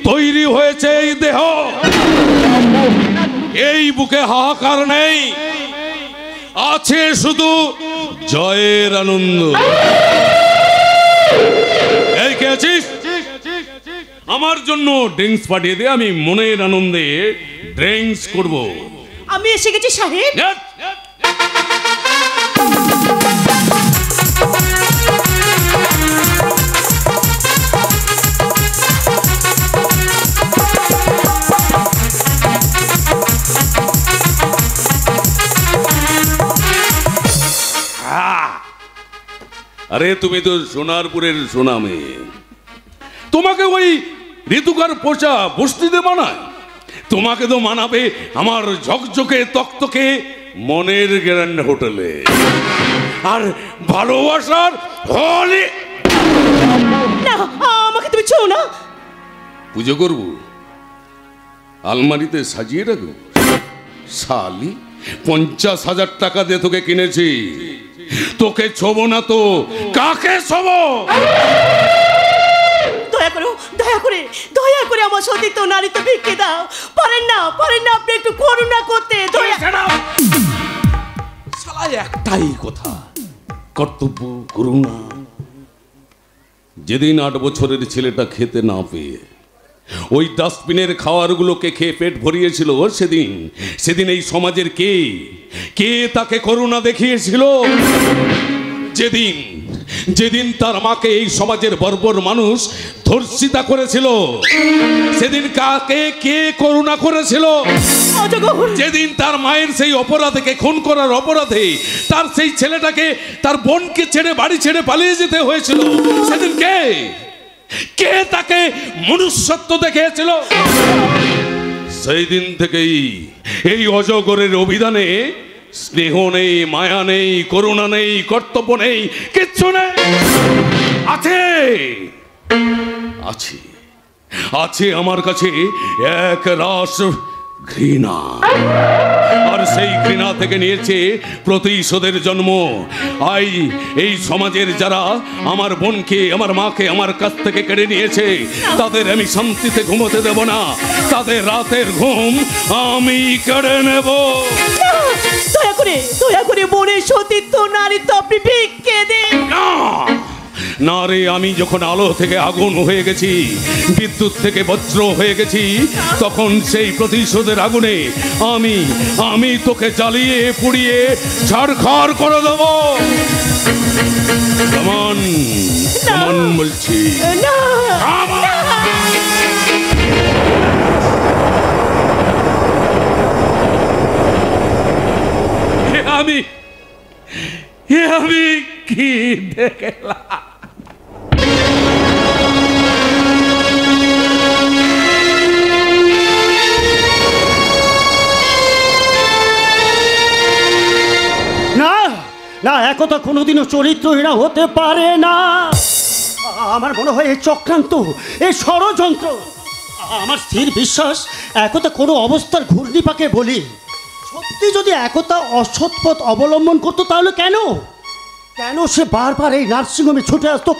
তৈরি হয়েছে এই দেহ। এই বুকে হাহাকার নেই, আছে শুধু জয়ের আনন্দ। এই কে আছিস? আমার জন্য ড্রিঙ্কস পাঠিয়ে দে, আমি মনের আনন্দে ড্রিঙ্কস করব। আমি এসে গেছি সাহেব। আরে তুমি তো সোনারপুরের সোনা মেয়ে, তোমাকে ওই ঋতুকার পোষা বস্তিতে মানায়? তোমাকে তো মানাবে আমার ঝকঝকে তকতকে মনের গ্র্যান্ড হোটেলে। আর ভালোবাসার হলে না, আমাকে তুমি ছো না। পুজো করব, আলমারিতে সাজিয়ে রাখবো। শালি, 50,000 টাকা দিয়ে তোকে কিনেছি, তোকে ছোবো না তো কাকে ছোবো? দয়া করে আমার সতীর্থ নারী তো ভিক্ষে দাও। পারেন না আপনি একটু করুণা করতে? শালা একটাই কথা, কর্তব্য করুণা। যেদিন 8 বছরের ছেলেটা খেতে না পেয়ে ওই ডাস্টবিনের খাবারগুলোকে খেয়ে পেট ভরিয়েছিল, সেদিন এই সমাজের কে তাকে করুণা দেখিয়েছিল? যেদিন তার মাকে এই সমাজের বর্বর মানুষ ধর্ষিতা করেছিল, সেদিন কে করুণা করেছিল? যেদিন তার মায়ের সেই অপরাধকে খুন করার অপরাধে তার সেই ছেলেটাকে, তার বোনকে ছেড়ে, বাড়ি ছেড়ে পালিয়ে যেতে হয়েছিল, সেদিন কে তাকে মনুষ্যত্ব দেখিয়েছিল? সেই দিন থেকেই এই অজগরের অভিধানে স্নেহ নেই, মায়া নেই, করুণা নেই, কর্তব্য নেই, কিচ্ছু নেই। আছে আমার কাছে এক রাস ঘৃণা, আর সেই ঘৃণা থেকে নিয়েছে প্রতিশোধের জন্ম। এই সমাজের যারা আমার বোনকে, আমার মাকে আমার কাছ থেকে কেড়ে নিয়েছে, তাদের আমি শান্তিতে ঘুমোতে দেব না। তাদের রাতের ঘুম আমি কেড়ে নেব। দয়া করে বোনের সতীত্ব, নারীত্ব আপনি ভিক্ষে দিন। না রে, আমি যখন আলো থেকে আগুন হয়ে গেছি, বিদ্যুৎ থেকে বজ্র হয়ে গেছি, তখন সেই প্রতিশোধের আগুনে আমি তোকে জ্বালিয়ে পুড়িয়ে ছাড়খাড় করে দেব। কেমন বলছি? আমি কি দেখলাম? না, একথা কোনোদিনও চরিত্রহীনা হতে পারে না। আমার মনে হয় এই চক্রান্ত, এই ষড়যন্ত্র। আমার স্থির বিশ্বাস, একথা কোনো অবস্থার ঘূর্ণিপাকে বলি। সত্যি যদি একথা অসৎ পথ অবলম্বন করতো, তাহলে কেন সে বারবার এই নার্সিংহোমে ছুটে আসতো?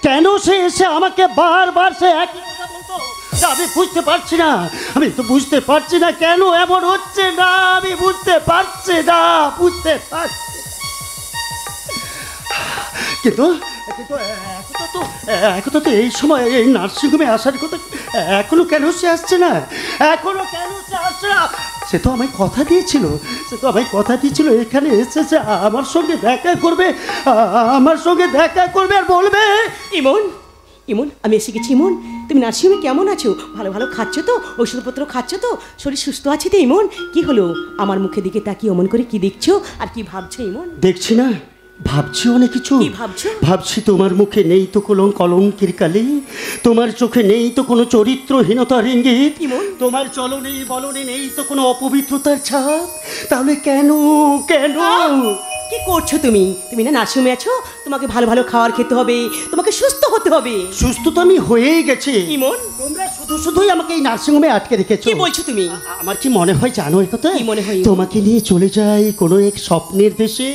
কেন সে এসে আমাকে বারবার সে একই কথা বলতো? আমি বুঝতে পারছি না কেন এমন হচ্ছে না। আমি বুঝতে পারছি। কিন্তু একথা তো এই সময় এই নার্সিংহোমে আসার কথা, এখনো কেন সে আসছে না? সে তো আমায় কথা দিয়েছিল এখানে এসেছে আমার সঙ্গে দেখা করবে আর বলবে। ইমন, আমি এসে গেছি। ইমন, তুমি নার্সিংহোমে কেমন আছো? ভালো খাচ্ছ তো? ওষুধপত্র খাচ্ছ তো? শরীর সুস্থ আছে তো? ইমন, কি হলো? আমার মুখের দিকে তাকিয়ে অমন করে কি দেখছো আর কি ভাবছো? ইমন, দেখছি না, ভাবছি অনেক কিছু। কি ভাবছো? ভাবছি তোমার মুখে নেই তো কোনো কলঙ্কের কালি, তোমার চোখে নেই তো কোনো চরিত্রহীনতার ইঙ্গিত, তোমার চলনে বলনে নেই তো কোনো অপবিত্রতার ছাপ। তাহলে কেন কি করছো তুমি? না নার্সিংহোমে আছো, তোমাকে ভালো খাবার খেতে হবে, তোমাকে সুস্থ হতে হবে। সুস্থ তো আমি হয়েই গেছি। ইমন, তোমরা শুধুই আমাকে এই নার্সিংহোমে আটকে রেখেছো। কি বলছো তুমি? আমার কি মনে হয় জানো এই কথা? কি মনে হয়? তোমাকে নিয়ে চলে যাই কোনো এক স্বপ্নের দেশে।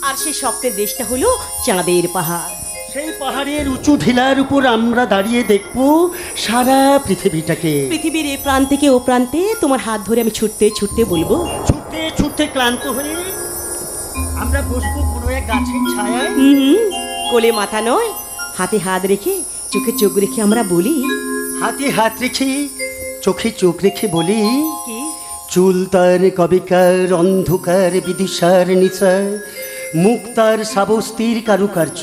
আর সেই স্বপ্নের দেশটা হলো চাঁদের পাহাড়। সেই পাহাড়ের উঁচু ঢিলার উপর আমরা দাঁড়িয়ে দেখবো সারা পৃথিবীটাকে। পৃথিবীর এ প্রান্ত থেকে ও প্রান্তে তোমার হাত ধরে আমি ছুটতে বলবো। ছুটতে ক্লান্ত হয়ে আমরা বসবো কোনো এক গাছের ছায়ায়। কোলে মাথা নয়, হাতে হাত রেখে, চোখে চোখ রেখে আমরা বলি। হাতে হাত রেখে, চোখে চোখ রেখে বলি, কি? চুল তার কবিকার অন্ধকার বিদিশার নিশা, মুখ তার সাবস্তির কারুকার্য,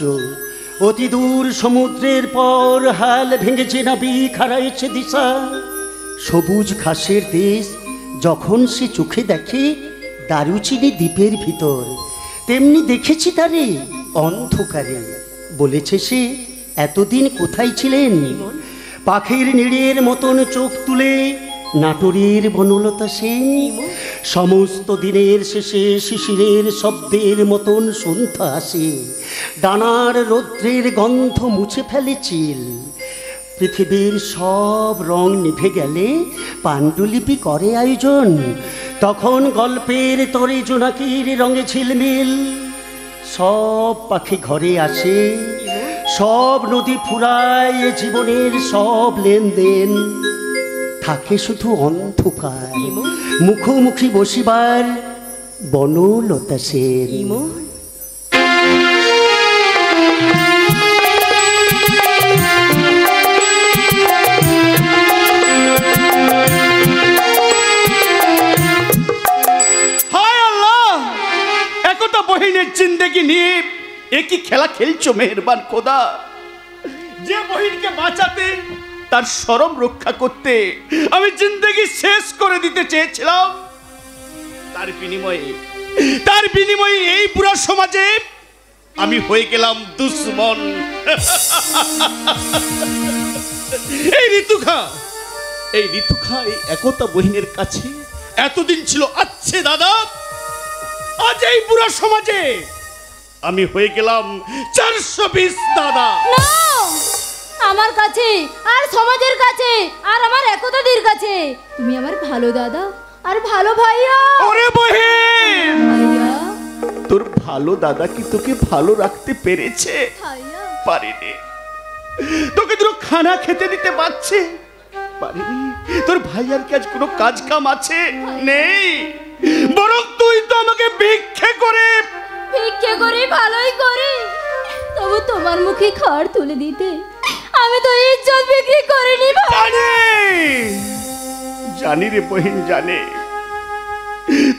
অতি দূর সমুদ্রের পর হাল ভেঙেছে নাবিক, হারাইছে দিশা। সবুজ ঘাসের দেশ যখন সে চোখে দেখে দারুচিনি দ্বীপের ভিতর, তেমনি দেখেছি তারে অন্ধকারে। বলেছে সে, এতদিন কোথায় ছিলেন? পাখির নিড়ের মতন চোখ তুলে নাটোরের বনলতা সেন, সমস্ত দিনের শেষে শিশিরের শব্দের মতন সন্ধ্যা আসে, ডানার রৌদ্রের গন্ধ মুছে ফেলে চিল। পৃথিবীর সব রং নিভে গেলে পাণ্ডুলিপি করে আয়োজন, তখন গল্পের তরে জোনাকির রঙে ঝিলমিল। সব পাখি ঘরে আসে, সব নদী ফুরায়, জীবনের সব লেনদেন থাকে শুধু অন্ধকার, মুখোমুখি বসিবার বনলতা সেন। কি খেলা খেলছো মেহেরবান খোদা? যে বহিনকে বাঁচাতে, তার শরম রক্ষা করতে আমি জিন্দেগি শেষ করে দিতে চেয়েছিলাম, তার বিনিময়ে এই পুরো সমাজে আমি হয়ে গেলাম দুশ্মন। এই ঋতুখা এই একতা বহিনের কাছে এতদিন ছিল আচ্ছে দাদা, আজ এই পুরো সমাজে আমি হয়ে গেলাম 420 দাদা। আমার কাছে আর সমাজের কাছে আর আমার একতাদের কাছে তুমি আমার ভালো দাদা আর ভালো ভাইয়া। ওরে বহিন, ভাইয়া, তোর ভালো দাদা কি তোকে ভালো রাখতে পেরেছে? ভাইয়া, পারেনি। তোকে দুটো খানা খেতে দিতে পারছে? পারেনি। তোর ভাইয়ার কি আজ কোনো কাজ কাম আছে? নেই। বরং তুই তো আমাকে ভিক্ষে করে ভালোই করে, তবু তোমার মুখে খাড় তুলে দিতে আমি তো ইজ্জত বিক্রি করিনি। জানি রে বহিন, জানে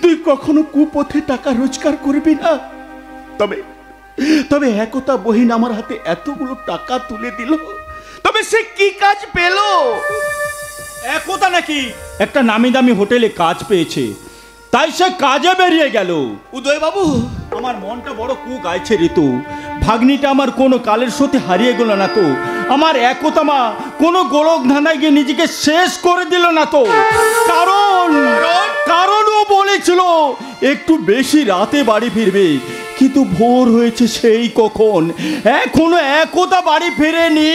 তুই কখনো কুপথে টাকা রোজগার করবি না। তবে একতা বহিন আমার হাতে এতগুলো টাকা তুলে দিল, তবে সে কি কাজ পেল? একতা নাকি একটা নামি দামি হোটেলে কাজ পেয়েছে, তাই সে কাজে বেরিয়ে গেল। উদয় বাবু, আমার মনটা বড় কু গাইছে ঋতু। ভাগ্নিটা আমার কোনো কালের সাথে হারিয়ে গেল না তো? আমার একতা মা কোনো গোলক ধাঁধায় গিয়ে নিজেকে শেষ করে দিল না তো? কারণ ও বলেছিল একটু বেশি রাতে বাড়ি ফিরবে, কিন্তু ভোর হয়েছে সেই কখন, এখনো একতা বাড়ি ফিরেনি।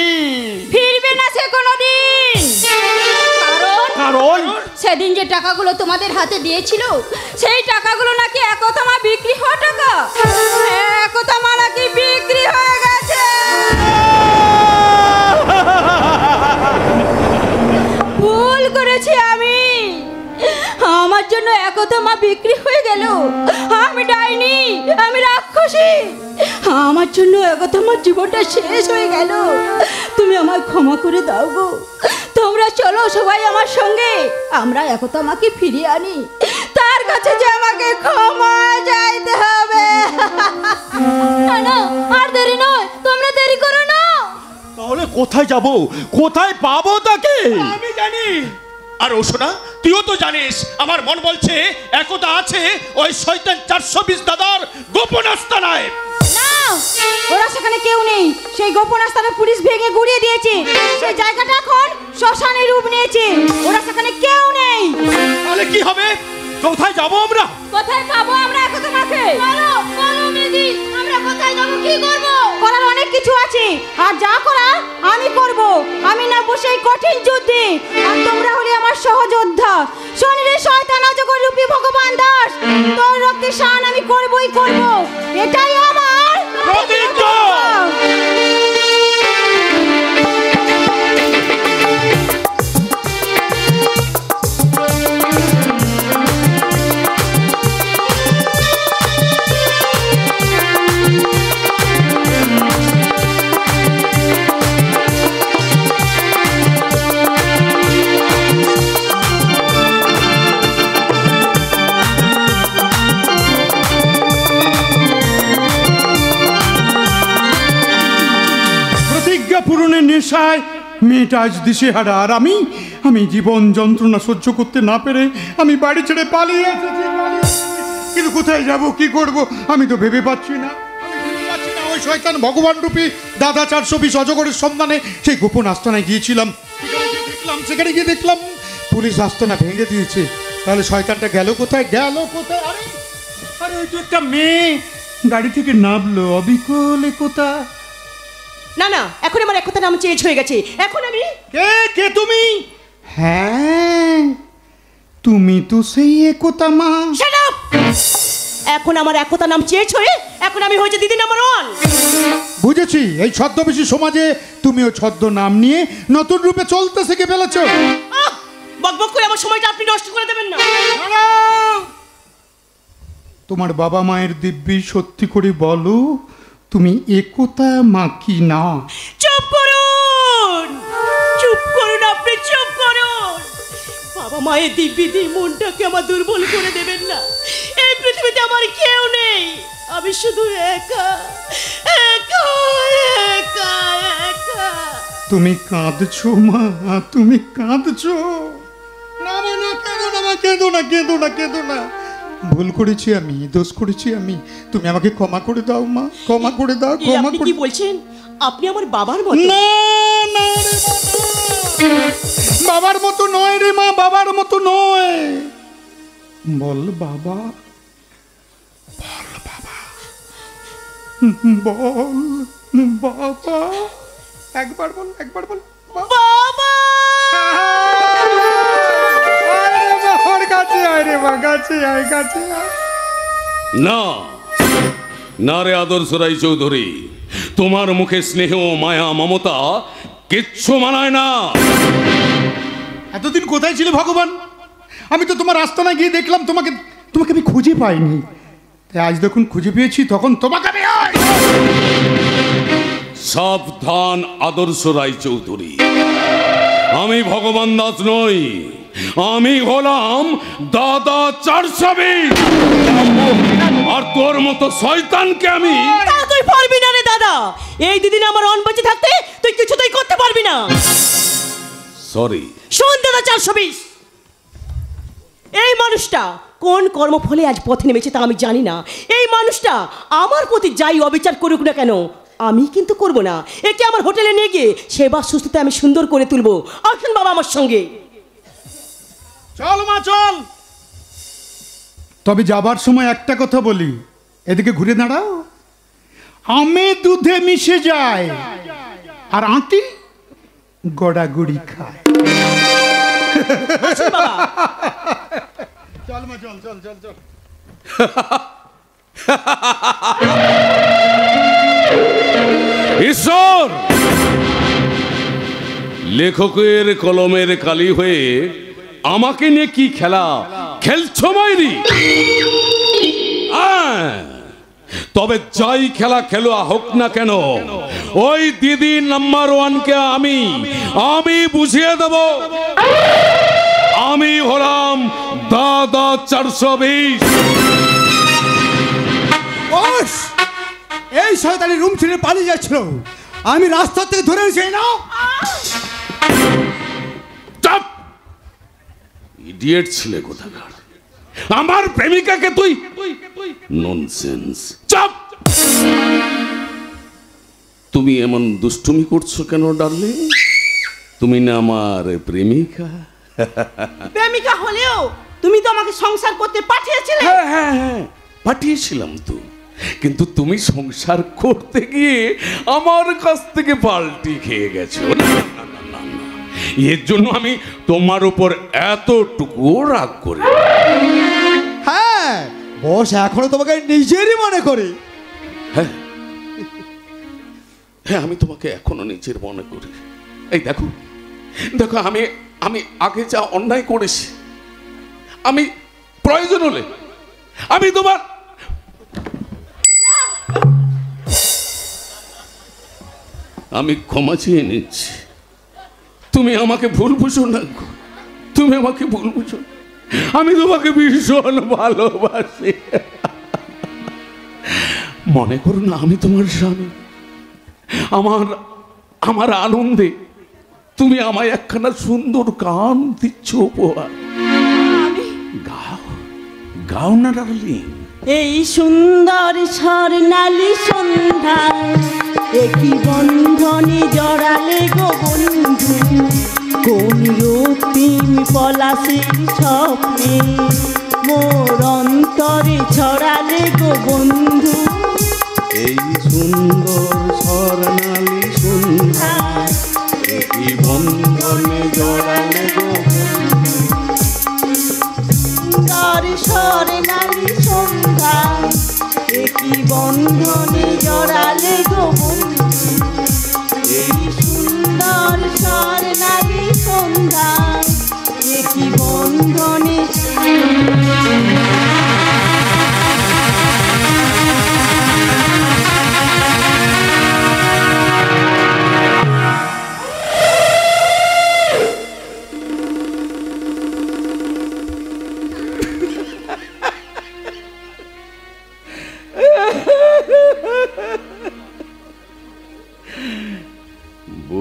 ফিরবে না সে কোনোদিন। কারণ সেদিন যে টাকাগুলো তোমাদের হাতে দিয়েছিল, সেই টাকাগুলো নাকি একতা মা বিক্রি হওয়া টাকা। একতা মা নাকি বিক্রি হয়ে গেছে। ভুল করেছি আমি, আমার জন্য একতা মা বিক্রি হয়ে গেল। আমি ডাইনি, আমি রাক্ষসী, আমার জন্য একতা মার জীবনটা শেষ হয়ে গেল। তুমি আমায় ক্ষমা করে দাও গো। তোমরা চলো সবাই আমার সঙ্গে, আমরা একতা মাকে ফিরিয়ে আনি। তার কাছে যে আমাকে ক্ষমা চাইতে হবে। না, আর দেরি নয়, তোমরা দেরি করো না। তাহলে কোথায় যাব, কোথায় পাবো তাকে? আমি জানি। আর ও শোনা, তুইও তো জানিস, আমার মন বলছে একতা আছে ওই শয়তান 420 দাদার গোপন আস্তানায়। না, ওরা সেখানে কেউ নেই। সেই গোপন আস্তানা পুলিশ ভেঙে গুড়িয়ে দিয়েছে। সেই জায়গাটা এখন শ্মশানের রূপ নিয়েছে। ওরা সেখানে কেউ নেই। তাহলে কি হবে? কোথায় যাব আমরা? কোথায় পাবো আমরা একতা মাকে? বলো মেদি, আমরা কোথায় যাব, কি করব? করার অনেক কিছু আছে, আর যা করার আমি করব। আমি না বসে এই কঠিন যুদ্ধে, আর তোমরা হলে আমার সহযোদ্ধা। শরীরে শয়তান অজগর রূপী ভগবান দাস, তোর রক্তে শান আমি করবই করব। এটাই আমার প্রতিজ্ঞা। পূরণের নেশায় মেয়েটা আজ দিশেহারা, আর আমি জীবন যন্ত্রণা সহ্য করতে না পেরে আমি বাড়ি ছেড়ে পালিয়ে এসেছি। কিন্তু কোথায় যাব, কি করব আমি তো ভেবে পাচ্ছি না। ওই শয়তান ভগবান রূপী দাদা 420 অজগরের সন্ধানে সেই গোপন আস্তানায় গিয়েছিলাম। সেখানে গিয়ে দেখলাম পুলিশ আস্তানা ভেঙে দিয়েছে। তাহলে শয়তানটা গেল কোথায়? আরে ওই তো একটা মেয়ে গাড়ি থেকে নামলো অবিকল একতা। না, এখন আমার একতা নাম চেঞ্জ হয়ে গেছে। এখন আমি কে তুমি? হ্যাঁ, তুমি তো সেই একতা মা। এখন আমার একতা নাম চেঞ্জ হয়ে এখন আমি হয়েছে দিদি নাম্বার 1। বুঝেছি, এই ছদ্মবেশী সমাজে তুমিও ছদ্ম নাম নিয়ে নতুন রূপে চলতে শিখে ফেলেছো। বকবক করে আমার সময়টা আপনি নষ্ট করে দেবেন না। তোমার বাবা মায়ের দিব্যি সত্যি করে বলো, তুমি একতা মা কি না? চুপ করুন, আপনি চুপ করুন। বাবা মায়ের দিব্যি দিয়ে মনটাকে আমার দুর্বল করে দেবেন না। এই পৃথিবীতে আমার কেউ নেই, আমি শুধু একা। তুমি কাঁদছো মা, তুমি কাঁদছো? না মা, না, কেঁদো না মা, কেঁদো না, কেঁদো না, কেঁদো না। ভুল করেছি আমি, দোষ করেছি আমি, তুমি আমাকে ক্ষমা করে দাও মা, ক্ষমা করে দাও, ক্ষমা আপনি করে। কি বলছেন? আপনি আমার বাবার মতো। না না রে বাবার মতো নয় রে মা, বাবার মতো নয়। বল বাবা, বল বাবা, বল বাবা, একবার বল, একবার বল বাবা। আমার কাছে আয় রে মা, কাছে আয়, কাছে আয়। না না রে আদর্শ রায়চৌধুরী, তোমার মুখে স্নেহ, মায়া, মমতা কিচ্ছু মানায় না। এতদিন কোথায় ছিলে ভগবান? আমি তো তোমার আস্তানায় গিয়ে দেখলাম তোমাকে, তোমাকে আমি খুঁজে পাইনি। তাই আজ যখন খুঁজে পেয়েছি তখন তোমাকে আমি। সাবধান আদর্শ রায়চৌধুরী, আমি ভগবান দাস নই, আমি হলাম দাদা 420। আর তোর মতো শয়তানকে আমি। তুই পারবি না রে দাদা, এই দুদিন আমার অন বেঁচে থাকতে তুই কিছুতেই করতে পারবি না। সরি। শোন দাদা 420, এই মানুষটা কোন কর্মফলে আজ পথে নেমেছে তা আমি জানি না। এই মানুষটা আমার প্রতি যাই অবিচার করুক না কেন, আমি কিন্তু করব না। একে আমার হোটেলে নিয়ে গিয়ে সেবা সুস্থতা আমি সুন্দর করে তুলবো। আসুন বাবা আমার সঙ্গে। চল মা চল। তবে যাবার সময় একটা কথা বলি, এদিকে ঘুরে দাঁড়াও। আমে দুধে মিশে যায় আর আঁটি গড়াগড়ি খায়। চল মা চল, চল চল চল। ঈশ্বর, লেখকের কলমের কালি হয়ে আমাকে নিয়ে কি খেলা খেলছো মাইরি? তবে যাই খেলা খেলো হোক না কেন, ওই দিদি নাম্বার 1কে আমি বুঝিয়ে দেব আমি হলাম দাদা 420। এই শয়তানি রুম ছেড়ে পালিয়ে যাচ্ছিল, আমি রাস্তা থেকে ধরে এসে নাও। চাপ, ইডিয়েট ছিলে কোথাকার। আমার প্রেমিকাকে তুই ননসেন্স। চাপ। তুমি এমন দুষ্টুমি করছো কেন ডার্লিং? তুমি না আমার প্রেমিকা? প্রেমিকা হলেও তুমি তো আমাকে সংসার করতে পাঠিয়েছিলে। হ্যাঁ পাঠিয়েছিলাম তো, কিন্তু তুমি সংসার করতে গিয়ে আমার কাছ থেকে পাল্টি খেয়ে গেছো। না, এর জন্য আমি তোমার উপর এতটুকু রাগ করি। হ্যাঁ, বস এখনো তোমাকে নিজেরই মনে করে। হ্যাঁ হ্যাঁ, আমি তোমাকে এখনো নিজের মনে করি। এই দেখো দেখো, আমি আগে যা অন্যায় করেছি, আমি প্রয়োজন হলে আমি তোমার আমি ক্ষমা চেয়ে নিচ্ছি। তুমি আমাকে ভুল বুঝো না, তুমি আমাকে ভুল বুঝো। আমি তোমাকে ভীষণ ভালোবাসি। মনে করো না আমি তোমার স্বামী। আমার আনন্দে তুমি আমায় একখানা সুন্দর গান দিচ্ছ উপহার। গাও গাও না ডার্লিং। এই সুন্দর স্বর্ণালী সন্ধ্যায় একই বন্ধনে জড়ালে গো বন্ধু, কোন রক্তিম পলাশের স্বপ্নে মোর অন্তরে ছড়ালে গো বন্ধু। এই সুন্দর স্বর্ণালী সন্ধ্যায় একই বন্ধনে জড়ালে গো বন্ধু। সুন্দর স্বর্ণালী সন্ধ্যায় একই বন্ধনে জড়ালে গো বন্ধু। এই সুন্দর স্বর্ণালী সন্ধ্যায় একই বন্ধনে।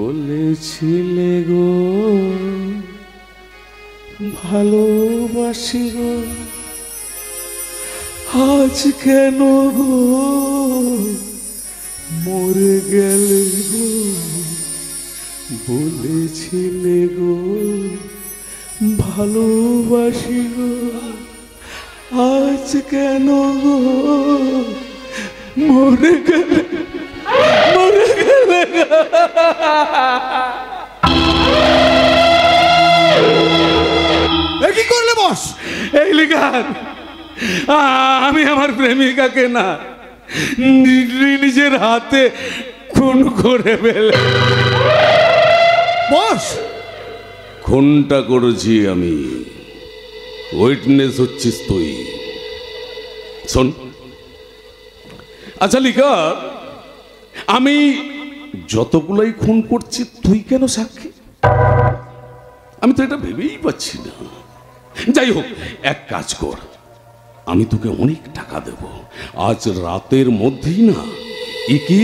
বলেছিলে গো ভালোবাসি গো, আজ কেন গো মরে গেলে গো, বলেছিলে গো ভালোবাসি গো, আজ কেন গো মরে গেলে মরে গেলে। কি করলে বস? এই লিগার আমি আমার প্রেমিকাকে না নিজের হাতে খুন করে ফেলে। বস, খুনটা করেছি আমি, উইটনেস হচ্ছিস তুই। শোন, আচ্ছা লিগার, আমি যতগুলাই খুন করছি তুই কেন সাক্ষী? আমি তো এটা ভেবেই পাচ্ছি না। যাই হোক, এক কাজ কর, আমি তোকে অনেক টাকা দেব, আজ রাতের মধ্যেই না একে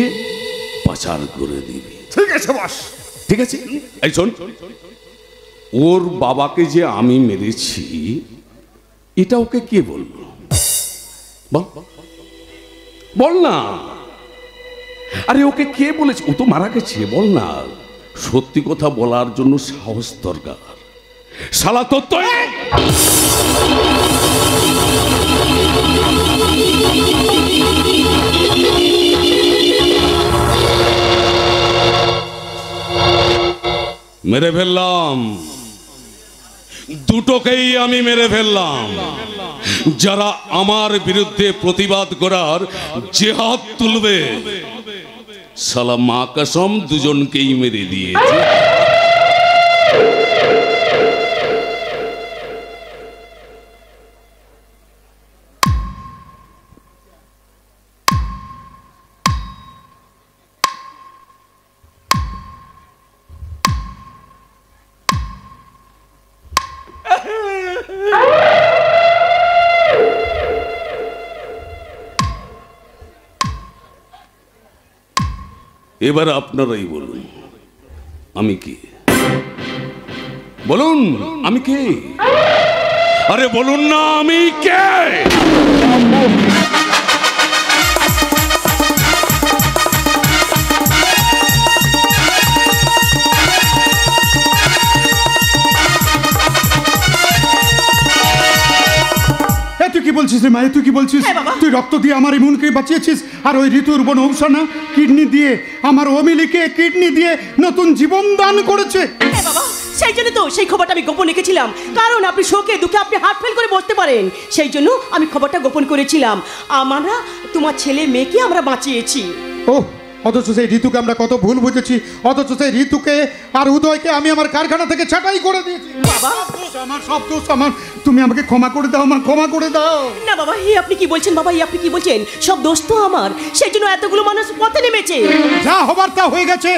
পাচার করে দিবি। ঠিক আছে বস। ঠিক আছে, এই শোন, ওর বাবাকে যে আমি মেরেছি এটা ওকে কে বলল? বল বল না। আরে ওকে কে বলেছে? ও তো মারা গেছে, বল না। সত্যি কথা বলার জন্য সাহস দরকার। শালা তো মেরে ফেললাম, দুটোকেই আমি মেরে ফেললাম। যারা আমার বিরুদ্ধে প্রতিবাদ করার জেহাদ তুলবে, শালা মা কসম দুজনকেই মেরে দিয়েছে। এবার আপনারাই বলুন আমি কে? বলুন আমি কে? আরে বলুন না আমি কে? তুই কি বলছিস রে মায়ে? তুই কি বলছিস? তুই রক্ত দিয়ে আমার ইমুনকে বাঁচিয়েছিস, আর ওই ঋতুর বোন ঔষানা কিডনি দিয়ে আমার অমিলিকে কিডনি দিয়ে নতুন জীবন দান করেছে। বাবা, সেই জন্য তো সেই খবরটা আমি গোপন রেখেছিলাম, কারণ আপনি শোকে দুঃখে আপনি হার্ট ফেল করে বসতে পারেন। সেই জন্য আমি খবরটা গোপন করেছিলাম। আমরা তোমার ছেলে মেয়েকে আমরা বাঁচিয়েছি। ও, অথচ সেই ঋতুকে আমরা কত ভুল বুঝেছি, অথচ সেই ঋতুকে আর উদয়কে আমি আমার কারখানা থেকে ছাঁটাই করে দিয়েছি। বাবা, আমার সব দোষ আমার, তুমি আমাকে ক্ষমা করে দাও, আমার ক্ষমা করে দাও। না বাবা, হে আপনি কি বলছেন? বাবা, আপনি কি বলছেন? সব দোষ তো আমার, সেই জন্য এতগুলো মানুষ পথে নেমেছে। যা হবার তা হয়ে গেছে।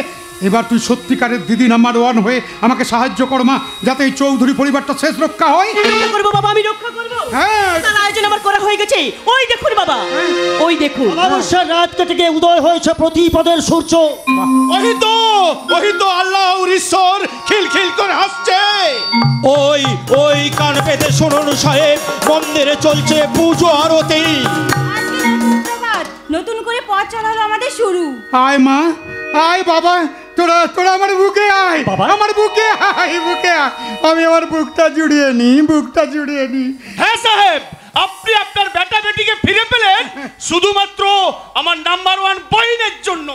এবার তুই সত্যিকারের দিদি নাম্বার 1 হয়ে আমাকে সাহায্য কর মা, যাতে এই চৌধুরী পরিবারটা শেষ রক্ষা হয়। রক্ষা করবো বাবা, আমি রক্ষা করবো। হ্যাঁ, তার আয়োজন আমার করা হয়ে গেছে। ওই দেখুন বাবা, ওই দেখুন। অমাবস্যার রাত কেটে গিয়ে উদয় হয়েছে প্রতিপদের সূর্য। ওই তো আল্লাহর ঈশ্বর খিলখিল করে হাসছে। ওই কান পেতে শুনুন সাহেব, মন্দিরে চলছে পুজো আরতি। নতুন করে পথ চলা হলো আমাদের শুরু। আয় মা, আয় বাবা, তোরা আমার বুকে আয়, আমার বুকে আয়, বুকে আয়। আমি আমার বুকটা জুড়িয়ে নি, বুকটা জুড়িয়ে নি। হ্যাঁ সাহেব, আপনি আপনার বেটা বেটিকে ফিরে পেলেন শুধুমাত্র আমার নাম্বার 1 বইনের জন্য।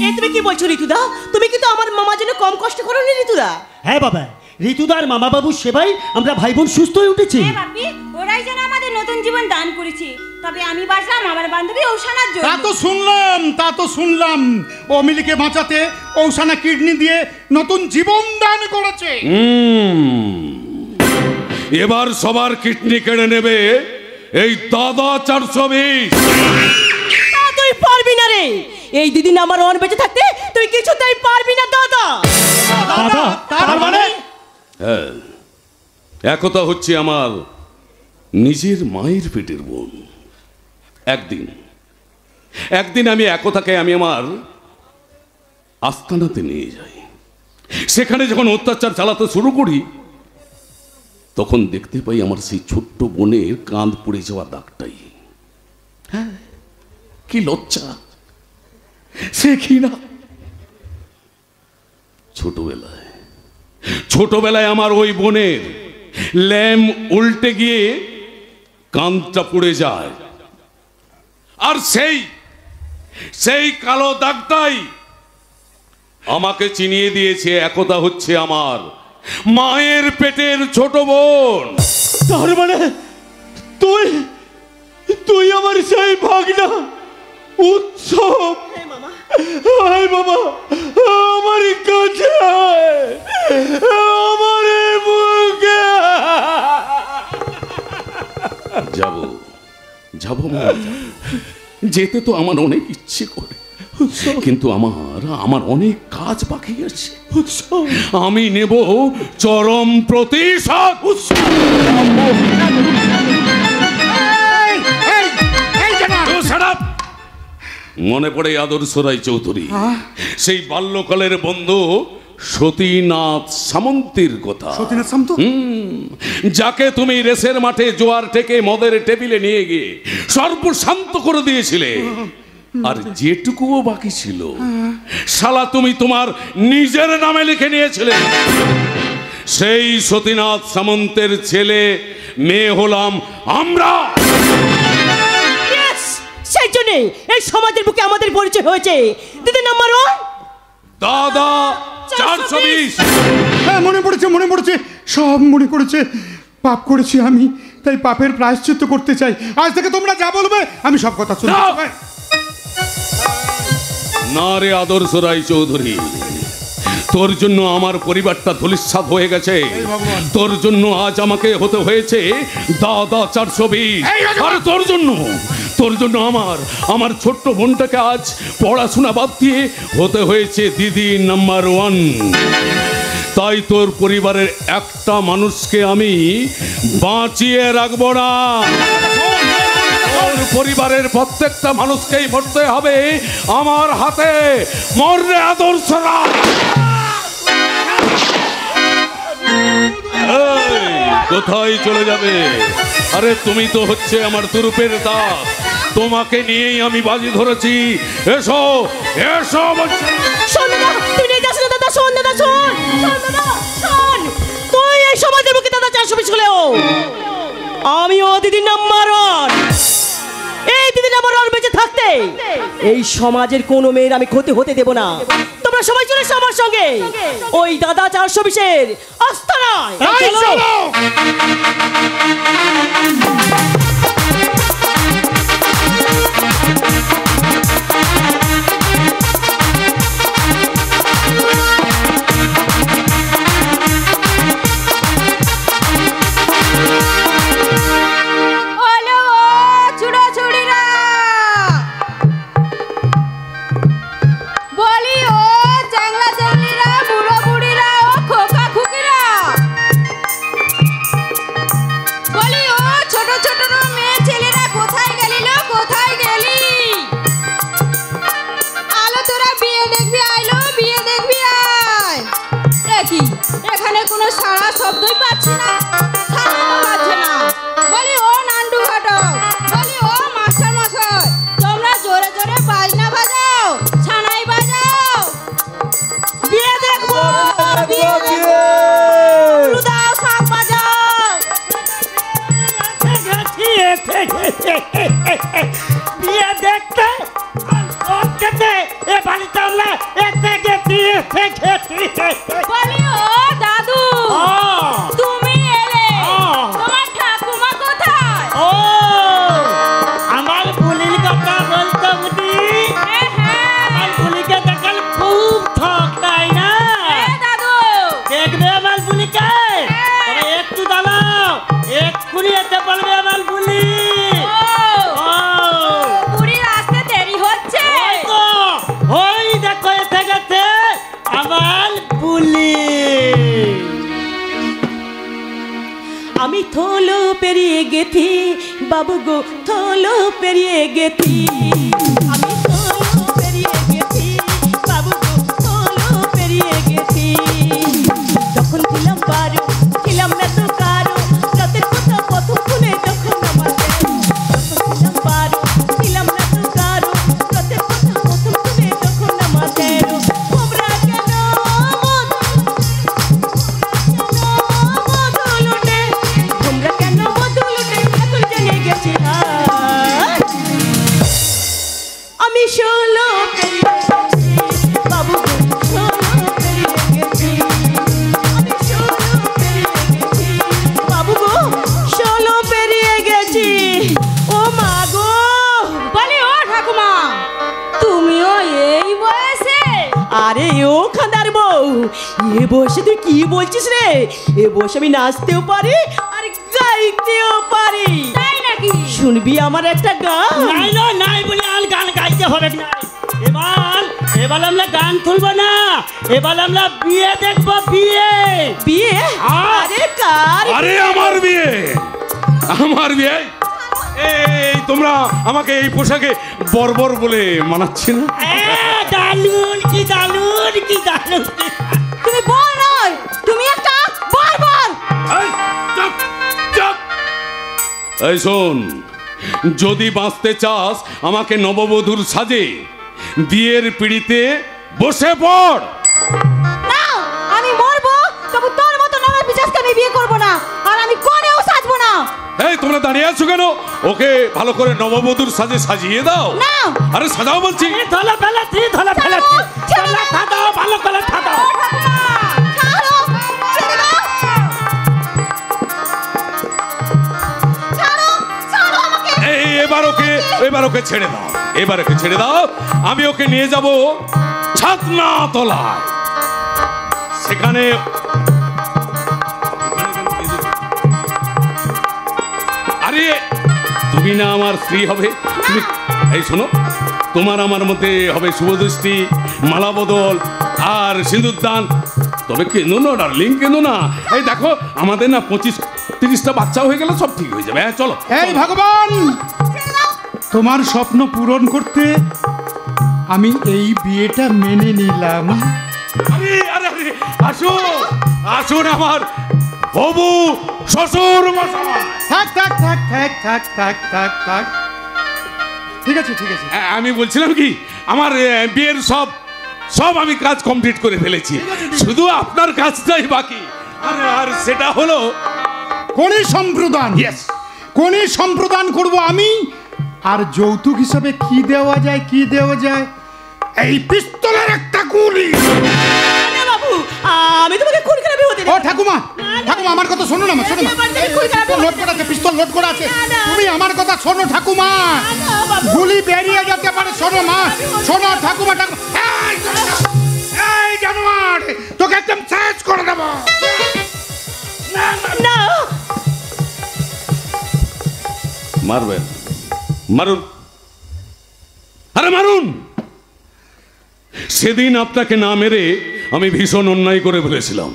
এ তুমি কি বলছো ঋতুদা? তুমি কিন্তু আমার মামার জন্য কম কষ্ট করোনি ঋতুদা। হ্যাঁ বাবা, ঋতুদার মামা বাবুর সেবায় আমরা ভাই বোন সুস্থ হয়ে উঠেছি। হ্যাঁ বাপি, ওরাই যেন আমাদের নতুন জীবন দান করেছে। তবে আমি বাঁচলাম আমার বান্ধবী ঔষানার জন্য। তা তো শুনলাম অমিলিকে বাঁচাতে ঔষানা কিডনি দিয়ে নতুন জীবন দান করেছে। এবার সবার কিডনি কেড়ে নেবে এই দাদা 420। তুই পারবি না রে, এই দিদি নাম্বার 1 বেঁচে থাকতে তুই কিছুতেই পারবি না দাদা। দাদা, তার মানে? হ্যাঁ, একতা হচ্ছে আমার নিজের মায়ের পেটের বোন। একদিন আমি একতাকে আমি আমার আস্তানাতে নিয়ে যাই। সেখানে যখন অত্যাচার চালাতে শুরু করি তখন দেখতে পাই আমার সেই ছোট্ট বোনের কাঁধ পড়ে যাওয়া দাগটাই। হ্যাঁ, কি লজ্জা! সে কি না ছোটবেলায় আমার ওই বোনের ল্যাম্প উল্টে গিয়ে কাঁধটা পড়ে যায়, আর সেই কালো দাগটাই আমাকে চিনিয়ে দিয়েছে একতা হচ্ছে আমার মায়ের পেটের ছোট বোন। তার মানে তুই তুই আমার সেই ভাগনা উৎসব। আয় বাবা, আমার কাছে আয়, আমার বুকে। যাব যেতে তো আমার অনেক ইচ্ছে করে, কিন্তু আমার অনেক কাজ বাকি আছে। আমি নেব চরম প্রতিশোধ। মনে পড়ে আদর্শ রায় চৌধুরী, সেই বাল্যকালের বন্ধু সতীনাথ সামন্তের কথা। যাকে তুমি রেসের মাঠে জোয়ার থেকে মদের টেবিলে নিয়ে গিয়ে সর্বশান্ত করে দিয়েছিলে, আর যেটুকুও বাকি ছিল শালা তুমি তোমার নিজের নামে লিখে নিয়েছিলে। সেই সতীনাথ সামন্তের ছেলে মেয়ে হলাম আমরা। সেই জন্যে এই সমাজের বুকে আমাদের পরিচয় হয়েছে দিদি নাম্বার 1 দাদা 420। হ্যাঁ, মনে পড়েছে, সব মনে পড়েছে। পাপ করেছি আমি, তাই পাপের প্রায়শ্চিত্ত করতে চাই। আজ থেকে তোমরা যা বলবে আমি সব কথা শুনবো। না রে আদর্শ রায় চৌধুরী, তোর জন্য আমার পরিবারটা ধূলিসাৎ হয়ে গেছে। তোর জন্য আজ আমাকে হতে হয়েছে দাদা 420। আর তোর জন্য আমার ছোট্ট বোনটাকে আজ পড়াশোনা বাদ দিয়ে হতে হয়েছে দিদি নাম্বার 1। তাই তোর পরিবারের একটা মানুষকে আমি বাঁচিয়ে রাখবো না। তোর পরিবারের প্রত্যেকটা মানুষকেই মরতে হবে আমার হাতে। মররে আদর্শরা। কোথায় চলে যাবে? আরে তুমি তো হচ্ছে আমার তুরুপের দাঁত, তোমাকে নিয়েই আমি বাজি ধরেছি। এসো এসো। তুই এই সমাজের বুকে দাদা 420 হলেও আমি ও দিদি নাম্বার 1। এই দিদি নাম্বার 1 বেঁচে থাকতে এই সমাজের কোনো মেয়ের আমি ক্ষতি হতে দেব না। তোমরা সবাই চলে এসো আমার সঙ্গে ওই দাদা 420 আস্তানায়। চলো। আমি থলো পেরিয়ে গেছি বাবু গো, থলো পেরিয়ে গেছি। আমি থলো পেরিয়ে গেছি বাবু গো, ও খাদার বউ, এ বসে তুই কি বলছিস রে? এ বসে আমি নাচতেও পারি আর গাইতেও পারি। তাই নাকি? শুনবি আমার একটা গান? নাই নয় নাই বলে আর গান গাইতে হবে না। এবার আমরা গান তুলবো না, এবার আমরা বিয়ে দেখবো। বিয়ে বিয়ে? আরে কার? আরে আমার বিয়ে, আমার বিয়ে। এই তোমরা আমাকে এই পোশাকে বর্বর বলে মানাচ্ছি না? দালুন কি দালুন কি দালুন। তুমি বল নয়, তুমি একটা বর্বর। এই, চুপ, চুপ। এই শোন, যদি বাঁচতে চাস আমাকে নববধূর সাজে বিয়ের পিড়িতে বসে পড়। না, আমি মরবো তবু তোর মতো নরম পিচাসকে আমি বিয়ে করব না, আর আমি কোনেও সাজবো না। এই তোমরা দাঁড়িয়ে আছো কেন? ওকে ভালো করে নববধূর সাজে সাজিয়ে দাও। না। আরে সাজাও বলছি। ধলা ফেলাচ্ছি, ধলা ফেলাচ্ছি। ধলা ফাটাও, ভালো করে ফাটাও। ছাড়ো, ছেড়ে দাও। ছাড়ো, ছাড়ো আমাকে। এবার ওকে ছেড়ে দাও, এবার ওকে ছেড়ে দাও। আমি ওকে নিয়ে যাব ছাতনা তলায়। সেখানে আরে তুমি না আমার স্ত্রী হবে? তুমি এই শোনো, তোমার আমার মধ্যে হবে শুভদৃষ্টি, মালা বদল আর সিঁদুর দান। তবে কেন না ডার্লিং, কেন না? এই দেখো আমাদের না 25-30টা বাচ্চা হয়ে গেলে সব ঠিক হয়ে যাবে। হ্যাঁ চলো। এই ভগবান, তোমার স্বপ্ন পূরণ করতে আমি এই বিয়েটা মেনে নিলাম। আরে আরে আরে আসুন, আসুন আমার হবু শ্বশুর মশাই। থাক থাক থাক থাক থাক থাক থাক থাক, ঠিক আছে ঠিক আছে। আমি বলছিলাম কি, আমার বিয়ের সব আমি কাজ কমপ্লিট করে ফেলেছি, শুধু আপনার কাজটাই বাকি। আর সেটা হলো কোনে সম্প্রদান। কোনে সম্প্রদান করব আমি। আর যৌতুক হিসাবে কি দেওয়া যায়, কি দেওয়া যায়? এই পিস্তলের একটা গুলি। বাবু, আমি তোমাকে খুন খারাপি হতে ও ঠাকুমা, ঠাকুমা আমার কথা শোনো না, শোনো না। লোড করা আছে, পিস্তল লোড করা আছে। তুমি আমার কথা শোনো ঠাকুমা, গুলি বেরিয়ে যেতে পারে। শোনো মা, শোনো ঠাকুমা, ঠাকুমা। এই জানোয়ার, তোকে একদম শেষ করে দেবো। না, মারবেন, মারুন, আরে মারুন। সেদিন আপনাকে না মেরে আমি ভীষণ অন্যায় করে ফেলেছিলাম,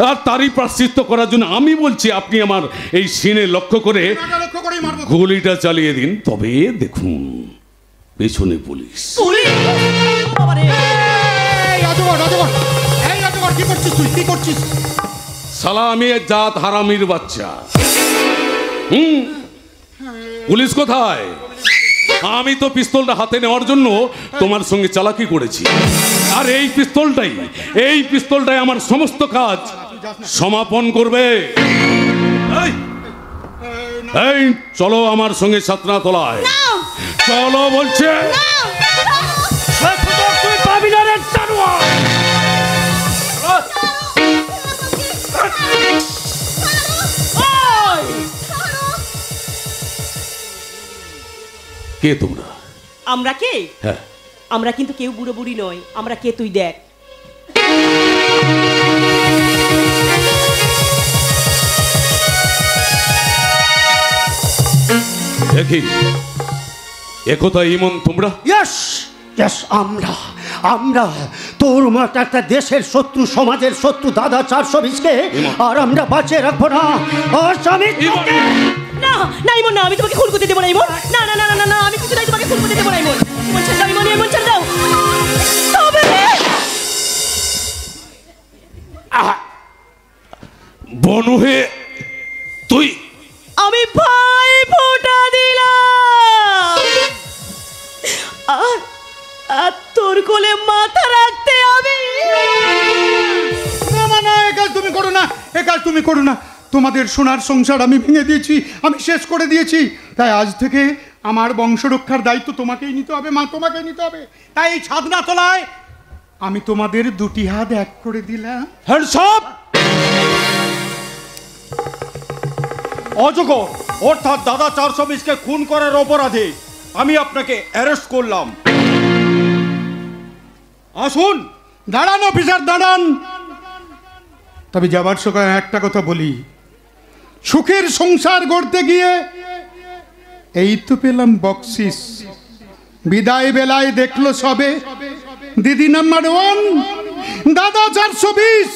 আর তারই প্রায়শ্চিত্ত করার জন্য আমি বলছি আপনি আমার এই সিনে লক্ষ্য করে গুলিটা চালিয়ে দিন। তবে দেখুন পেছনে পুলিশ। কি করছিস তুই, কি করছিস? সালা আমি জাত হারামির বাচ্চা। পুলিশ কোথায়? আমি তো পিস্তলটা হাতে নেওয়ার জন্য তোমার সঙ্গে চালাকি করেছি, আর এই পিস্তলটাই আমার সমস্ত কাজ সমাপন করবে। এই চলো আমার সঙ্গে ছাতনা তলায়, চলো বলছে। তুই পাবি না রে জানোয়ার। কে তোমরা? আমরা কে? হ্যাঁ, আমরা কিন্তু কেউ বুড়ো বুড়ি নয়। আমরা কে তুই দেখ। দেখি একথা ইমন তোমরা? ইয়েস ইয়েস, আমরা তোর মতো একটা দেশের শত্রু, সমাজের শত্রু দাদা 420কে আর আমরা বাঁচিয়ে রাখবো না। না না ইমন, না, আমি তোমাকে খুন করতে দেবো না ইমন। না না না না না, আমি কিছুটাই তোমাকে খুন করতে দেবো না ইমন। ইমন ছেড়ে দাও, ইমন, ইমন ছেড়ে দাও। তবে বনু হে তুই? আমি ভাই ফোঁটা দিলাম, আর তোর কোলে মাথা রাখতে হবে। না না না, এ কাজ তুমি করো না, এ কাজ তুমি করো না। তোমাদের সোনার সংসার আমি ভেঙে দিয়েছি, আমি শেষ করে দিয়েছি। তাই আজ থেকে আমার বংশ রক্ষার দায়িত্ব তোমাকেই নিতে হবে মা, তোমাকেই নিতে হবে। তাই এই ছাদনা তলায় আমি তোমাদের দুটি হাত এক করে দিলাম। হ্যান্ডসআপ! অযোগ্য অর্থাৎ দাদা 420কে খুন করার অপরাধে আমি আপনাকে অ্যারেস্ট করলাম। আসুন। দাঁড়ান অফিসার, দাঁড়ান। তবে যাবার সময় একটা কথা বলি, সুখের সংসার গড়তে গিয়ে এই তো পেলাম বকশিস। বিদায় বেলায় দেখলো সবে দিদি নাম্বার 1, দাদা 420।